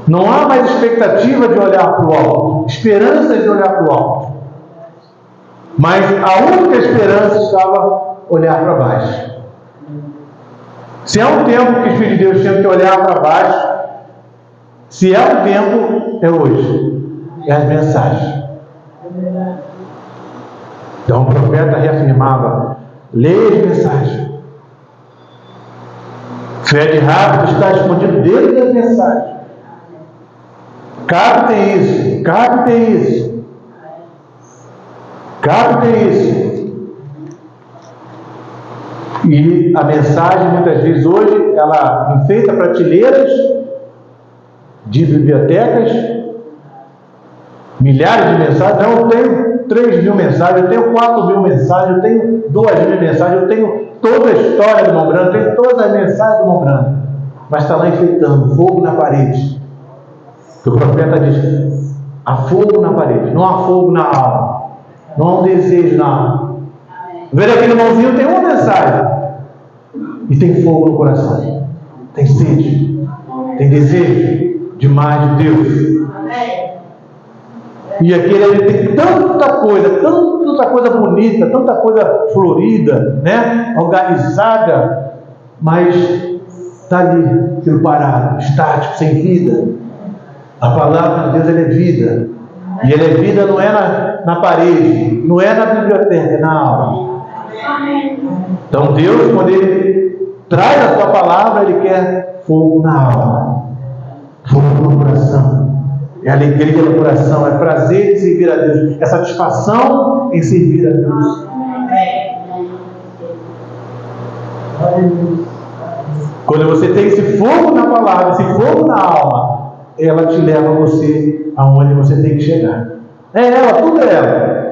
Não há mais expectativa de olhar para o alto, esperança de olhar para o alto. Mas a única esperança estava olhar para baixo. Se é um tempo que os filhos de Deus tinham que olhar para baixo, se é um tempo, é hoje. É as mensagens. Então o profeta reafirmava: leia as mensagens. Fred rápido está escondido dentro das mensagens. Cabe tem isso, cabe tem isso, cabe tem isso. E a mensagem, muitas vezes hoje, ela enfeita prateleiras de bibliotecas, milhares de mensagens. Não, eu tenho 3.000 mensagens, eu tenho 4.000 mensagens, eu tenho 2.000 mensagens, eu tenho toda a história do Mombrando, eu tenho todas as mensagens do Mombrando. Mas está lá enfeitando, fogo na parede. O profeta diz: há fogo na parede, não há fogo na alma, não há um desejo na alma. Ver aquele irmãozinho tem uma mensagem e tem fogo no coração, tem sede, tem desejo de mais de Deus. E aquele ali tem tanta coisa bonita, tanta coisa florida, né? Organizada, mas está ali, aquilo parado, estático, sem vida. A palavra de Deus, ela é vida. E ela é vida não é na parede, não é na biblioteca, é na alma. Então Deus, quando Ele traz a sua palavra, Ele quer fogo na alma, fogo no coração. É alegria no coração, é prazer em servir a Deus, é satisfação em servir a Deus. Quando você tem esse fogo na palavra, esse fogo na alma, ela te leva a você aonde você tem que chegar. É ela, tudo é ela.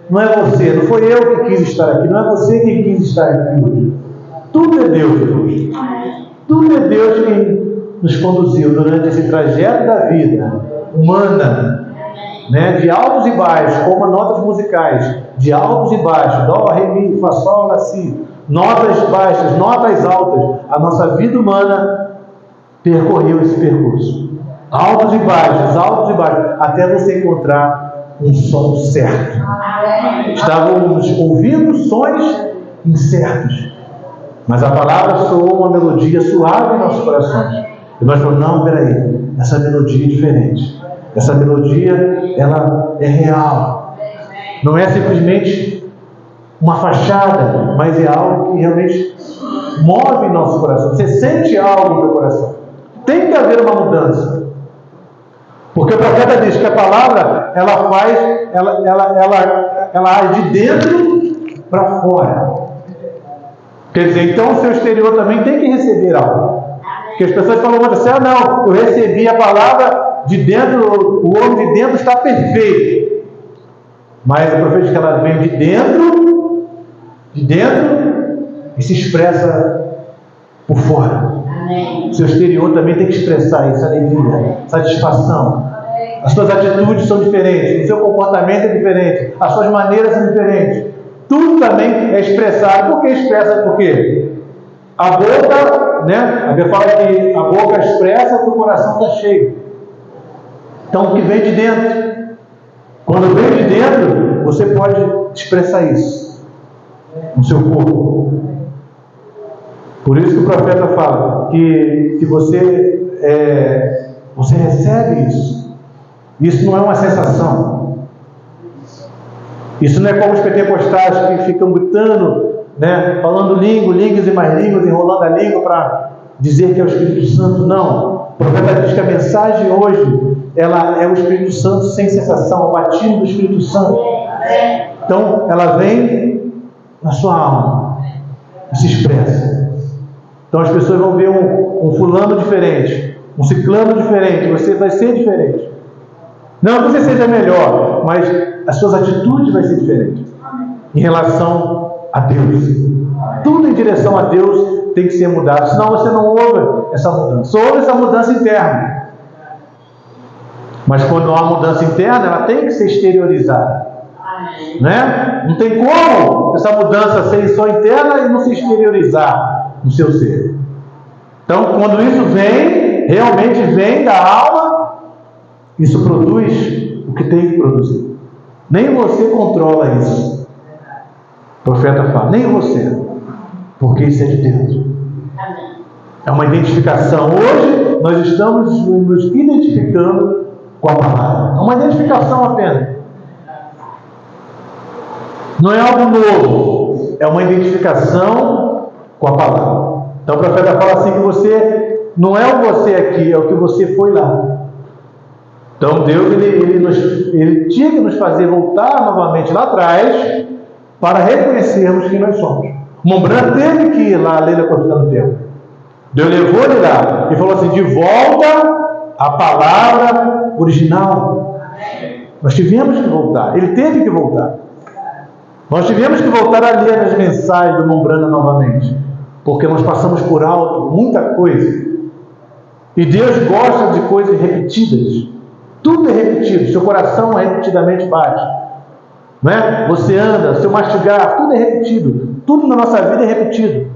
Não é você, não foi eu que quis estar aqui, não é você que quis estar aqui hoje. Tudo é Deus hoje. Tudo é Deus que nos conduziu durante esse trajeto da vida humana, né? De altos e baixos, como notas musicais, de altos e baixos, dó, ré, mi, fá, sol, lá, si, notas baixas, notas altas. A nossa vida humana percorreu esse percurso. Altos e baixos, até você encontrar um som certo. Estávamos ouvindo sons incertos, mas a palavra soou uma melodia suave em nossos corações. E nós falamos: não, peraí, essa melodia é diferente. Essa melodia, ela é real. Não é simplesmente uma fachada, mas é algo que realmente move nosso coração. Você sente algo no seu coração. Tem que haver uma mudança. Porque o profeta diz que a palavra, ela age de dentro para fora. Quer dizer, então o seu exterior também tem que receber algo. Porque as pessoas falam muito assim: não, eu recebi a palavra de dentro, o homem de dentro está perfeito. Mas o profeta diz que ela vem de dentro e se expressa por fora. O seu exterior também tem que expressar isso, alegria, satisfação. As suas atitudes são diferentes, o seu comportamento é diferente, as suas maneiras são diferentes. Tudo também é expressado. Por que expressa? Por quê? A boca, né? A Bíblia fala que a boca expressa que o coração está cheio. Então o que vem de dentro. Quando vem de dentro, você pode expressar isso no seu corpo. Por isso que o profeta fala que você recebe isso. Isso não é uma sensação. Isso não é como os pentecostais que ficam gritando, né, falando línguas e mais línguas, enrolando a língua para dizer que é o Espírito Santo. Não. O profeta diz que a mensagem hoje, ela é o Espírito Santo sem sensação, o batismo do Espírito Santo. Então, ela vem na sua alma e se expressa. Então as pessoas vão ver um fulano diferente, um ciclano diferente, você vai ser diferente. Não que você seja melhor, mas as suas atitudes vão ser diferentes em relação a Deus. Tudo em direção a Deus tem que ser mudado, senão você não ouve essa mudança. Só ouve essa mudança interna. Mas quando há uma mudança interna, ela tem que ser exteriorizada. Né? Não tem como essa mudança ser só interna e não se exteriorizar no seu ser. Então, quando isso vem, realmente vem da alma, isso produz o que tem que produzir. Nem você controla isso. O profeta fala, nem você, porque isso é de dentro. É uma identificação. Hoje nós estamos nos identificando com a palavra. É uma identificação apenas. Não é algo novo, é uma identificação com a palavra. Então o profeta fala assim que você não é o você aqui, é o que você foi lá. Então Deus ele tinha que nos fazer voltar novamente lá atrás para reconhecermos quem nós somos. Montbran teve que ir lá ler a Cortina do Tempo. Deus levou ele lá e falou assim, de volta à palavra original. Nós tivemos que voltar, ele teve que voltar. Nós tivemos que voltar a ler as mensagens do Montbran novamente, porque nós passamos por alto muita coisa. E Deus gosta de coisas repetidas. Tudo é repetido, seu coração repetidamente bate. Não é? Você anda, seu mastigar, tudo é repetido. Tudo na nossa vida é repetido.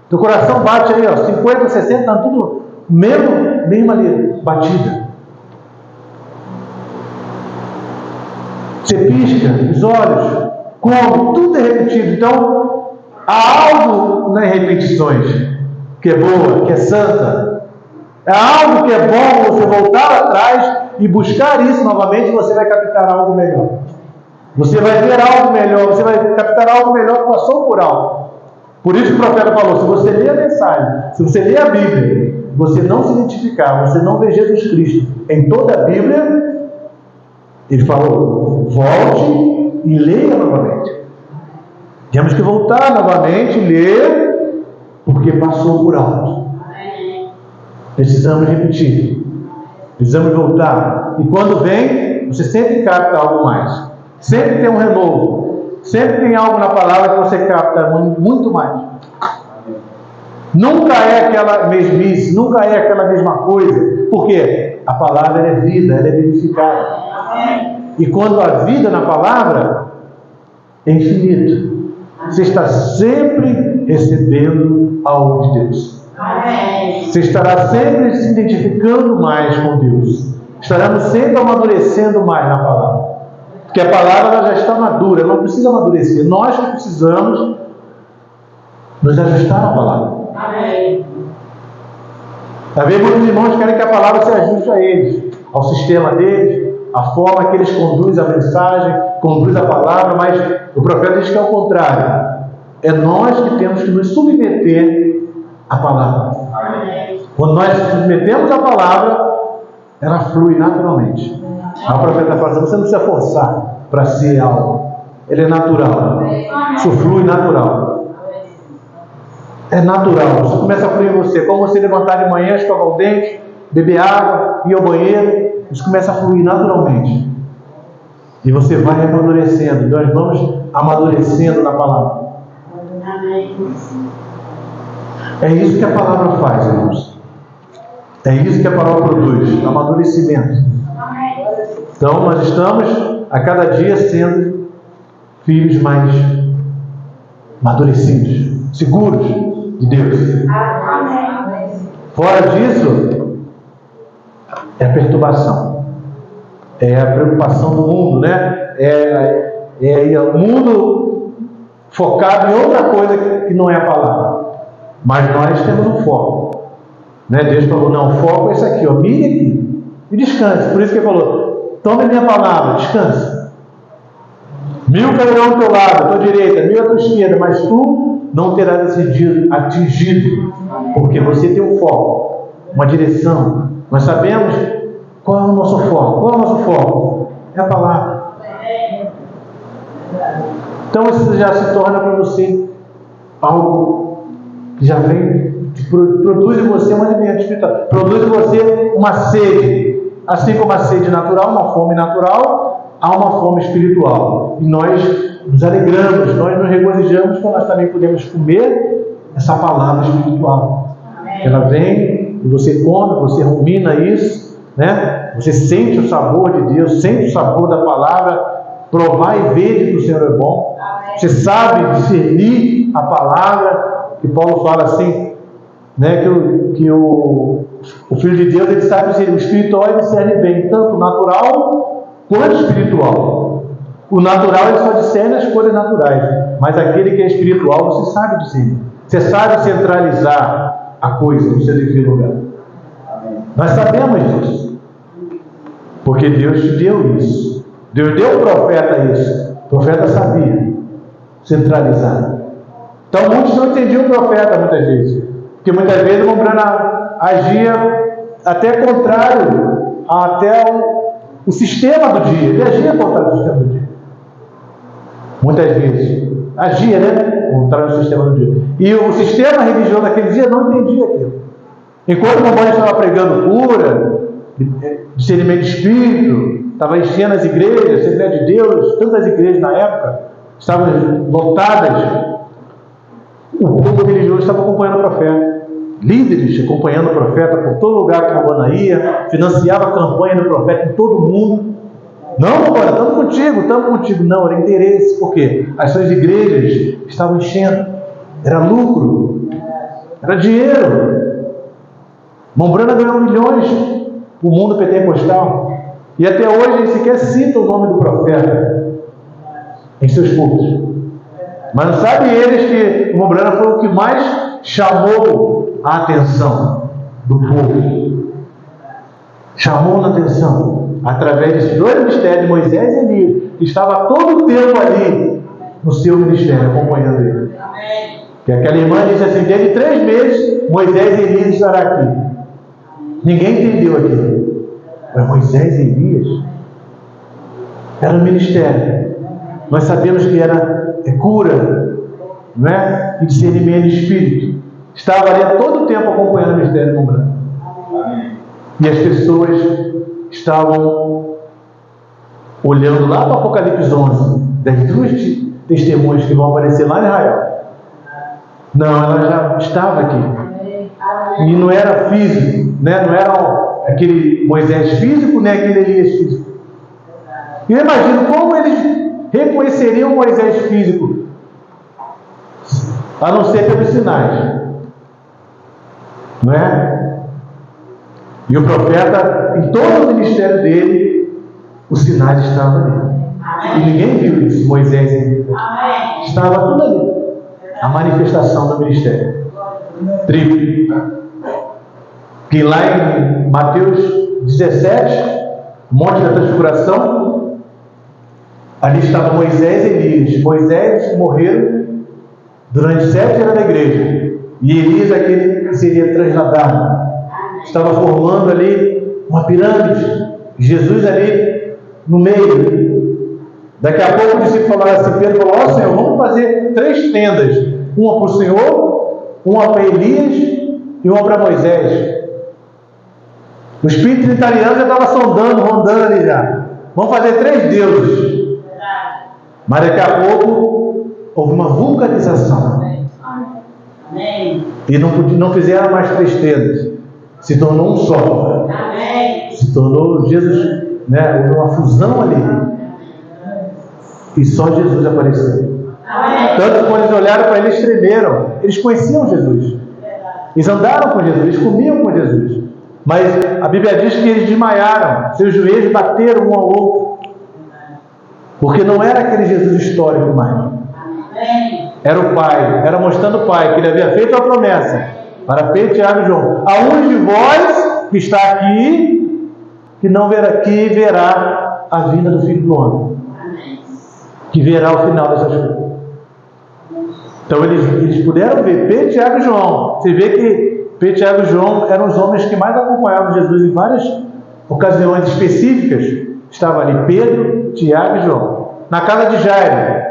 Teu coração bate aí, ó, 50, 60, tudo mesmo ali, batida. Você pisca os olhos, come, tudo é repetido. Então, há algo nas repetições que é boa, que é santa. É algo que é bom você voltar atrás e buscar isso novamente, e você vai captar algo melhor. Você vai ver algo melhor, você vai captar algo melhor que passou por algo. Por isso que o profeta falou, se você ler a mensagem, se você ler a Bíblia, você não se identificar, você não ver Jesus Cristo em toda a Bíblia, ele falou, volte e leia novamente. Temos que voltar novamente e ler, porque passou por alto. Precisamos repetir. Precisamos voltar. E quando vem, você sempre capta algo mais. Sempre tem um renovo. Sempre tem algo na palavra que você capta muito mais. Nunca é aquela mesmice, nunca é aquela mesma coisa. Por quê? A palavra é vida, ela é vivificada. E quando há vida na palavra, é infinito. Você está sempre recebendo algo de Deus. Você estará sempre se identificando mais com Deus. Estaremos sempre amadurecendo mais na palavra. Porque a palavra ela já está madura, ela não precisa amadurecer. Nós que precisamos nos ajustar à palavra. Às vezes muitos irmãos querem que a palavra se ajuste a eles, ao sistema deles, a forma que eles conduzem a mensagem, conduzem a palavra, mas o profeta diz que é o contrário. É nós que temos que nos submeter à palavra. Quando nós nos submetemos à palavra, ela flui naturalmente. A profeta fala assim, você não precisa forçar para ser algo. Ele é natural. Isso flui natural. É natural. Isso começa a fluir em você. Como você levantar de manhã, escovar o dente, beber água, ir ao banheiro, isso começa a fluir naturalmente. E você vai amadurecendo. Nós vamos amadurecendo na palavra. É isso que a palavra faz, irmãos. É isso que a palavra produz. Amadurecimento. Então, nós estamos a cada dia sendo filhos mais amadurecidos, seguros de Deus. Fora disso, é a perturbação, é a preocupação do mundo, né? É o mundo focado em outra coisa que não é a palavra. Mas nós temos um foco, né? Deus falou, não, o foco é isso aqui, ó, mire aqui e descanse. Por isso que ele falou, tome a minha palavra, descanse. 1000 cairão ao teu lado, à tua direita, 1000 à tua esquerda, mas tu não terás atingido, porque você tem um foco, uma direção. Nós sabemos qual é o nosso foco. Qual é o nosso foco? É a palavra. Então isso já se torna para você algo que já vem de produz em você um alimento espiritual, produz em você uma sede. Assim como a sede natural, uma fome natural, há uma fome espiritual. E nós nos alegramos, nós nos regozijamos, porque nós também podemos comer essa palavra espiritual. Ela vem e você come, você rumina isso, né? Você sente o sabor de Deus, sente o sabor da palavra, provar e ver que o Senhor é bom. Você sabe discernir a palavra, que Paulo fala assim, né? Que o Filho de Deus, ele sabe discernir, o espiritual ele discerne bem, tanto natural quanto espiritual. O natural ele só discerne as coisas naturais, mas aquele que é espiritual você sabe discernir. Você sabe centralizar a coisa no seu devido lugar. Nós sabemos disso, porque Deus te deu isso. Deus deu ao profeta isso. O profeta sabia centralizar. Então muitos não entendiam o profeta muitas vezes, porque muitas vezes o Mombrana agia até contrário até o sistema do dia. Ele agia contrário ao sistema do dia. Muitas vezes agia, né? Contrário ao sistema do dia. E o sistema religioso daquele dia não entendia aquilo. Enquanto o Mombrana estava pregando cura, discernimento de espírito, estava enchendo as igrejas, Assembleia de Deus, tantas igrejas na época estavam lotadas, o povo religioso estava acompanhando o profeta. Líderes acompanhando o profeta por todo lugar que o Mombrana ia, financiava a campanha do profeta em todo mundo. Não, Mombrana, estamos contigo. Não, era interesse, porque as suas igrejas estavam enchendo, era lucro, era dinheiro. Mombrana ganhou milhões, o mundo pentecostal, e até hoje ele sequer cita o nome do profeta em seus cultos. Mas não sabe eles que o Mombrana foi o que mais chamou a atenção do povo. Chamou a atenção através desses dois ministérios, Moisés e Elias, que estava todo o tempo ali no seu ministério, acompanhando ele. Que aquela irmã disse assim: desde 3 meses Moisés e Elias estarão aqui. Ninguém entendeu aquilo. Mas Moisés e Elias era um ministério. Nós sabemos que era cura, não é? E discernimento de espírito. Estava ali todo o tempo acompanhando o ministério do Mombrana. E as pessoas estavam olhando lá para o Apocalipse 11, das 2 testemunhas que vão aparecer lá em Israel. Não, ela já estava aqui. E não era físico, né? Não era aquele Moisés físico, nem aquele Elias físico. E eu imagino como eles reconheceriam Moisés físico, a não ser pelos sinais, não é? E o profeta, em todo o ministério dele, os sinais estavam ali. E ninguém viu isso, Moisés e Elias. Estava tudo ali. A manifestação do ministério. Triplo. Que lá em Mateus 17, Monte da Transfiguração, ali estava Moisés e Elias. Moisés morreram durante 7 anos da igreja. E Elias, aquele que seria trasladado, estava formando ali uma pirâmide. Jesus ali no meio. Daqui a pouco o discípulo falou assim: Pedro falou: ó Senhor, vamos fazer 3 tendas. Uma para o Senhor, uma para Elias e uma para Moisés. O espírito italiano já estava sondando, rondando ali já. Vamos fazer 3 deuses. Mas daqui a pouco houve uma vulcanização. E não fizeram mais 3 tendas. Se tornou um só. Se tornou Jesus, né? Houve uma fusão ali. E só Jesus apareceu. Tanto que quando eles olharam para ele, eles tremeram. Eles conheciam Jesus. Eles andaram com Jesus, eles comiam com Jesus. Mas a Bíblia diz que eles desmaiaram, seus joelhos bateram um ao outro. Porque não era aquele Jesus histórico mais. Era o Pai, era mostrando o Pai, que ele havia feito a promessa para Pedro, Tiago e João: a um de vós que está aqui, que não verá, que verá a vinda do Filho do Homem, que verá o final dessas coisas. Então eles puderam ver Pedro, Tiago e João. Você vê que Pedro, Tiago e João eram os homens que mais acompanhavam Jesus em várias ocasiões específicas. Estava ali Pedro, Tiago e João. Na casa de Jairo,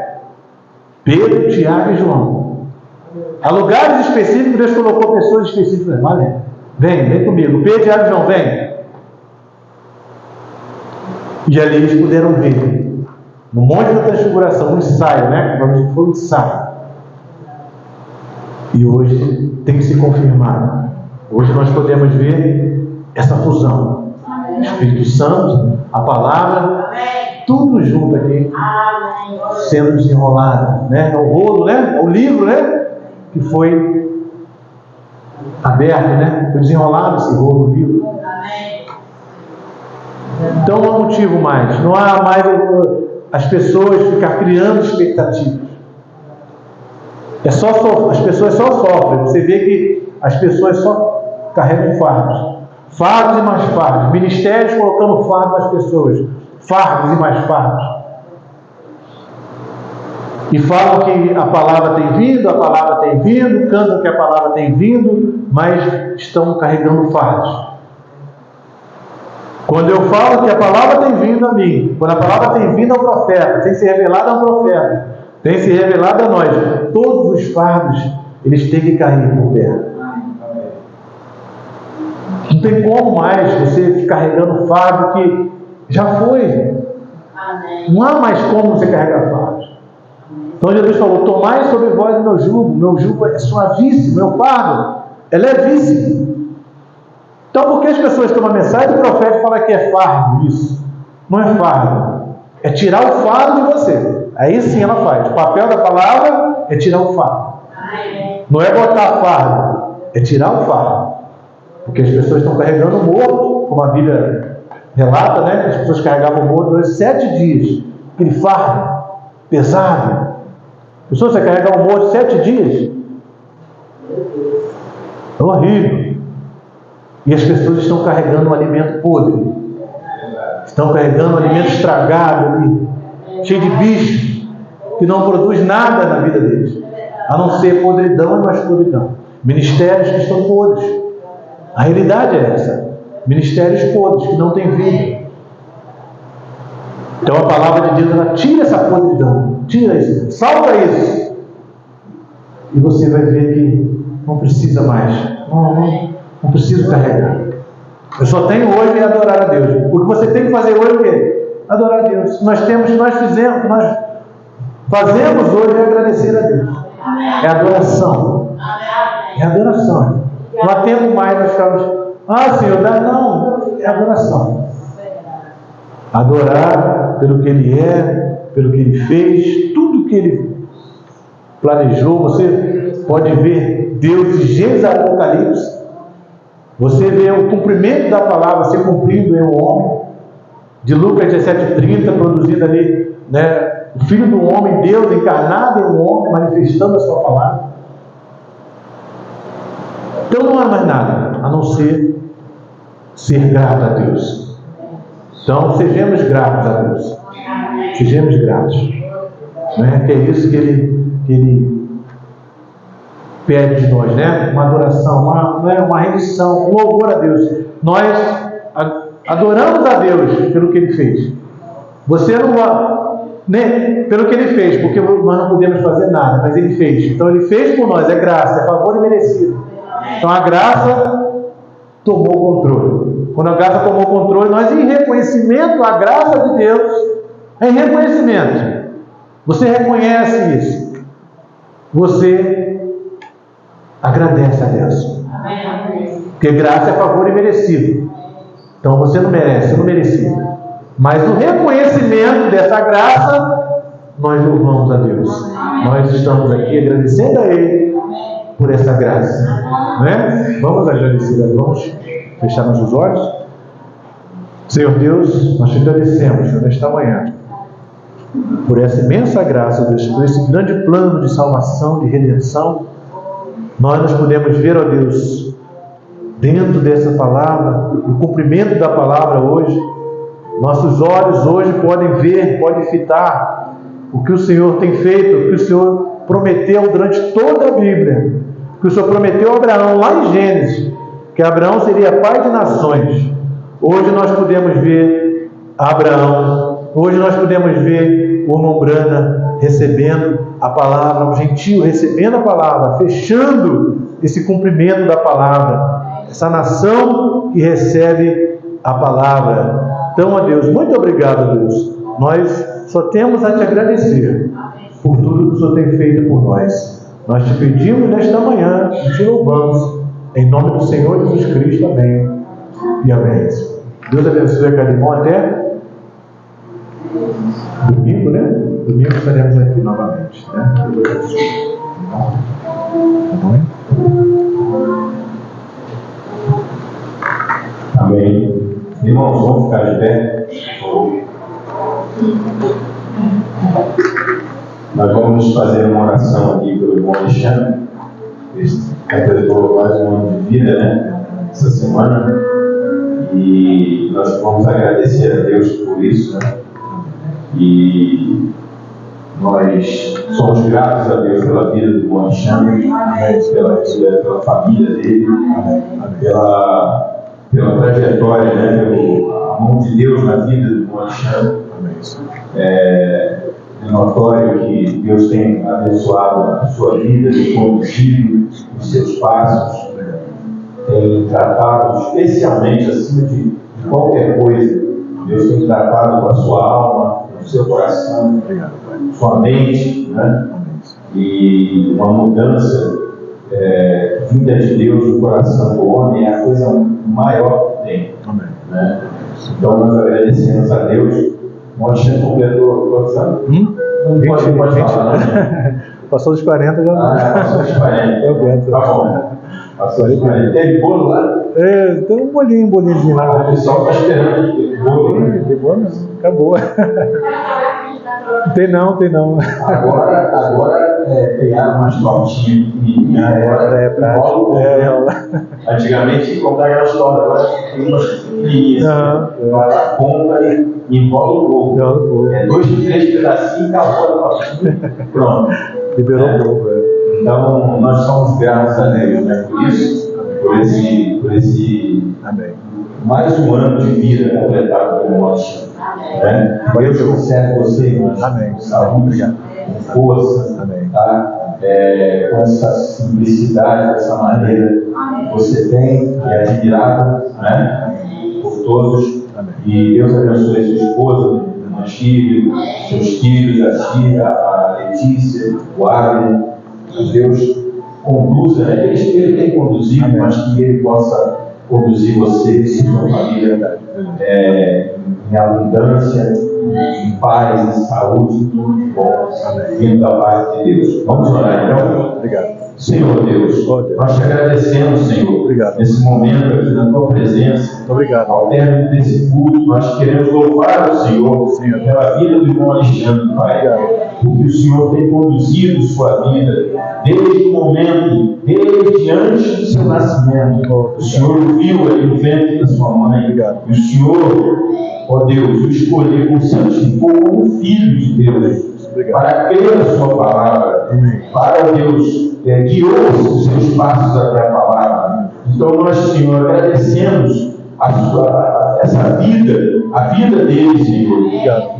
Pedro, Tiago e João. Há lugares específicos, Deus colocou pessoas específicas. Vale, vem comigo. Pedro, Tiago e João, vem. E ali eles puderam ver, no Monte da Transfiguração, um ensaio, né? Vamos dizer que foi um ensaio. E hoje tem que se confirmar. Hoje nós podemos ver essa fusão. O Espírito Santo, a palavra, tudo junto aqui, sendo desenrolado, né? É o rolo, né? É o livro, né? Que foi aberto, né? Foi desenrolado esse rolo do livro. Então não há motivo mais. Não há mais as pessoas ficar criando expectativas. As pessoas só sofrem. Você vê que as pessoas só carregam fardos. Fardos e mais fardos. Ministérios colocando fardos nas pessoas. Fardos e mais fardos. E falam que a palavra tem vindo, cantam que a palavra tem vindo, mas estão carregando fardos. Quando eu falo que a palavra tem vindo a mim, quando a palavra tem vindo ao profeta, tem se revelado ao profeta, tem se revelado a nós, todos os fardos, eles têm que cair por terra. Não tem como mais você ficar carregando fardo que já foi. Não há mais como você carregar fardos. Então Jesus falou: tomai sobre vós o meu jugo é suavíssimo, meu fardo é levíssimo. Então por que as pessoas têm uma mensagem do profeta e falam que é fardo isso? Não é fardo, é tirar o fardo de você. Aí sim ela faz. O papel da palavra é tirar o fardo. Não é botar fardo, é tirar o fardo. Porque as pessoas estão carregando o morto, como a Bíblia relata, né? As pessoas carregavam o morto durante 7 dias. Aquele fardo pesado. Pessoas, você carregar o morto 7 dias? É horrível. E as pessoas estão carregando um alimento podre. Estão carregando um alimento estragado, cheio de bicho, que não produz nada na vida deles, a não ser podridão e mais podridão. Ministérios que estão podres. A realidade é essa. Ministérios podres, que não têm vida. Então a palavra de Deus, ela tira essa podridão, tira isso, salta isso. E você vai ver que não precisa mais. Não preciso carregar. Eu só tenho hoje é adorar a Deus. O que você tem que fazer hoje é o quê? Adorar a Dedeus. Nós fazemos hoje é agradecer a Deus. É adoração. É adoração. Não há tempo mais nós ficamos, Senhor, dá não. É adoração. Adorar pelo que Ele é, pelo que Ele fez, tudo que Ele planejou. Você pode ver Deus em Gênesis Apocalipse. Você vê o cumprimento da palavra ser cumprido em um homem, de Lucas 17:30, produzido ali, né, o Filho do Homem, Deus encarnado em um homem, manifestando a sua palavra. Então não há mais nada a não ser grato a Deus. Então sejamos gratos a Deus. Sejamos gratos. Né? Que é isso que Ele pede de nós, né? Uma adoração, uma rendição, um louvor a Deus. Nós adoramos a Deus pelo que Ele fez. Você não né? Pelo que Ele fez, porque nós não podemos fazer nada, mas Ele fez. Então Ele fez por nós, é graça, é favor e merecido. Então a graça tomou o controle. Quando a graça tomou o controle, nós, em reconhecimento à graça de Deus, em reconhecimento, você reconhece isso, você agradece a Deus. Porque graça é favor e merecido. Então você não merece, eu não mereci. Mas no reconhecimento dessa graça, nós louvamos a Deus. Nós estamos aqui agradecendo a Ele por essa graça. Né? Vamos agradecer a Deus. Vamos fechar nossos olhos. Senhor Deus, nós te agradecemos, Senhor, nesta manhã, por essa imensa graça, Deus, por esse grande plano de salvação, de redenção. Nós podemos ver, ó Deus, dentro dessa palavra, o cumprimento da palavra hoje. Nossos olhos hoje podem ver, podem fitar o que o Senhor tem feito, o que o Senhor prometeu durante toda a Bíblia, o que o Senhor prometeu a Abraão lá em Gênesis, que Abraão seria pai de nações. Hoje nós podemos ver Abraão, hoje nós podemos ver o irmão Brana recebendo a palavra, um gentio recebendo a palavra, fechando esse cumprimento da palavra, essa nação que recebe a palavra. Então, a Deus, muito obrigado, Deus. Nós só temos a te agradecer por tudo que o Senhor tem feito por nós. Nós te pedimos nesta manhã e te louvamos, em nome do Senhor Jesus Cristo. Amém e amém. Deus abençoe a cada irmão até domingo, né? Domingo estaremos aqui novamente, né? Deus abençoe. Amém. Irmãos, vamos ficar de pé. Nós vamos fazer uma oração aqui pelo irmão Alexandre. Ele completou quase um ano de vida, né? Essa semana. E nós vamos agradecer a Deus por isso, né? E nós somos gratos a Deus pela vida do irmão Alexandre, pela família dele, pela trajetória, né? Pela mão de Deus na vida do irmão Alexandre. É notório que Deus tem abençoado a sua vida, tem conduzido os seus passos, tem tratado especialmente, acima de qualquer coisa, Deus tem tratado com a sua alma, com o seu coração, sua mente, né? E uma mudança vinda de Deus no coração do homem é a coisa maior que tem, né? Então nós agradecemos a Deus. O Alexandre completou quantos anos? Não pode falar, né? Passou dos 40 já. Passou dos 40. Eu aguento. Tá bom. Passou dos 40. Teve bolo lá? Tem um bolinhozinho lá. O pessoal está esperando que teve bolo. Tem bolo não. Acabou. Tem não. Agora pegaram umas tortinhas pequenininhas. Agora é prático. Antigamente compraram aquelas tortas, agora tem umas pequenininhas. Vai lá, compra e enrola o bolo. 2, 3 pedacinhos e acabou a tortinha. Pronto. Liberou o bolo. Então, nós somos gratos a Deus, né, por isso, por esse mais um ano de vida completado pelo nosso. Né? Deus conserve você, irmãos. Amém. Saúde, força, tá? Com essa simplicidade, dessa maneira que você tem, que é admirável, né? Por todos. E Deus abençoe sua esposa, a Chile, seus filhos, a Letícia, o Abner. Que Deus conduza, né? Ele tem conduzido, mas que Ele possa conduzir você e sua família em abundância, em paz, em saúde, tudo de bom, vindo da parte de Deus. Vamos orar então? Obrigado. Senhor Deus, nós te agradecemos, Senhor, nesse momento aqui na tua presença. Obrigado. Ao término desse culto, nós queremos louvar o Senhor pela vida do irmão Alexandre, Pai, porque o Senhor tem conduzido sua vida desde o momento, desde antes do seu nascimento. O Senhor o viu ali no ventre da sua mãe. E o Senhor, ó Deus, o escolheu, o santificou como filho de Deus. Para crer na sua palavra, para Deus, guiou os seus passos até a palavra. Então nós, Senhor, agradecemos essa vida, a vida dele, Senhor,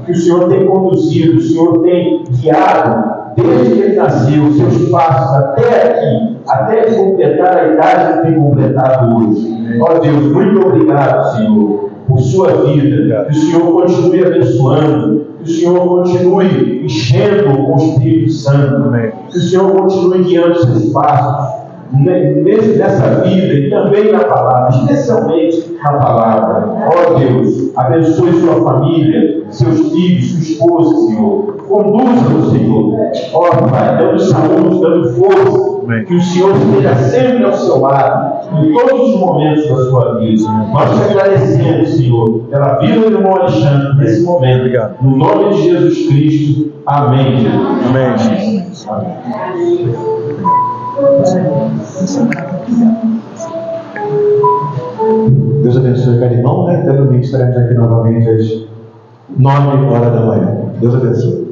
que o Senhor tem conduzido, o Senhor tem guiado desde que ele nasceu, os seus passos até aqui, até ele completar a idade que tem completado hoje. Ó Deus, muito obrigado, Senhor, por sua vida, que o Senhor continue abençoando, que o Senhor continue enchendo com o Espírito Santo, que o Senhor continue guiando seus passos nessa vida e também na palavra, especialmente na palavra. Ó Deus, abençoe sua família, seus filhos, sua esposa, Senhor. Conduza-o, Senhor. Ó Pai, dando saúde, dando força. Que o Senhor esteja sempre ao seu lado, em todos os momentos da sua vida. Nós te agradecemos, Senhor, pela vida do irmão Alexandre nesse momento. No nome de Jesus Cristo. Amém, Jesus. Amém. Deus abençoe cada irmão, né? Até domingo estaremos aqui novamente às 9 horas da manhã. Deus abençoe.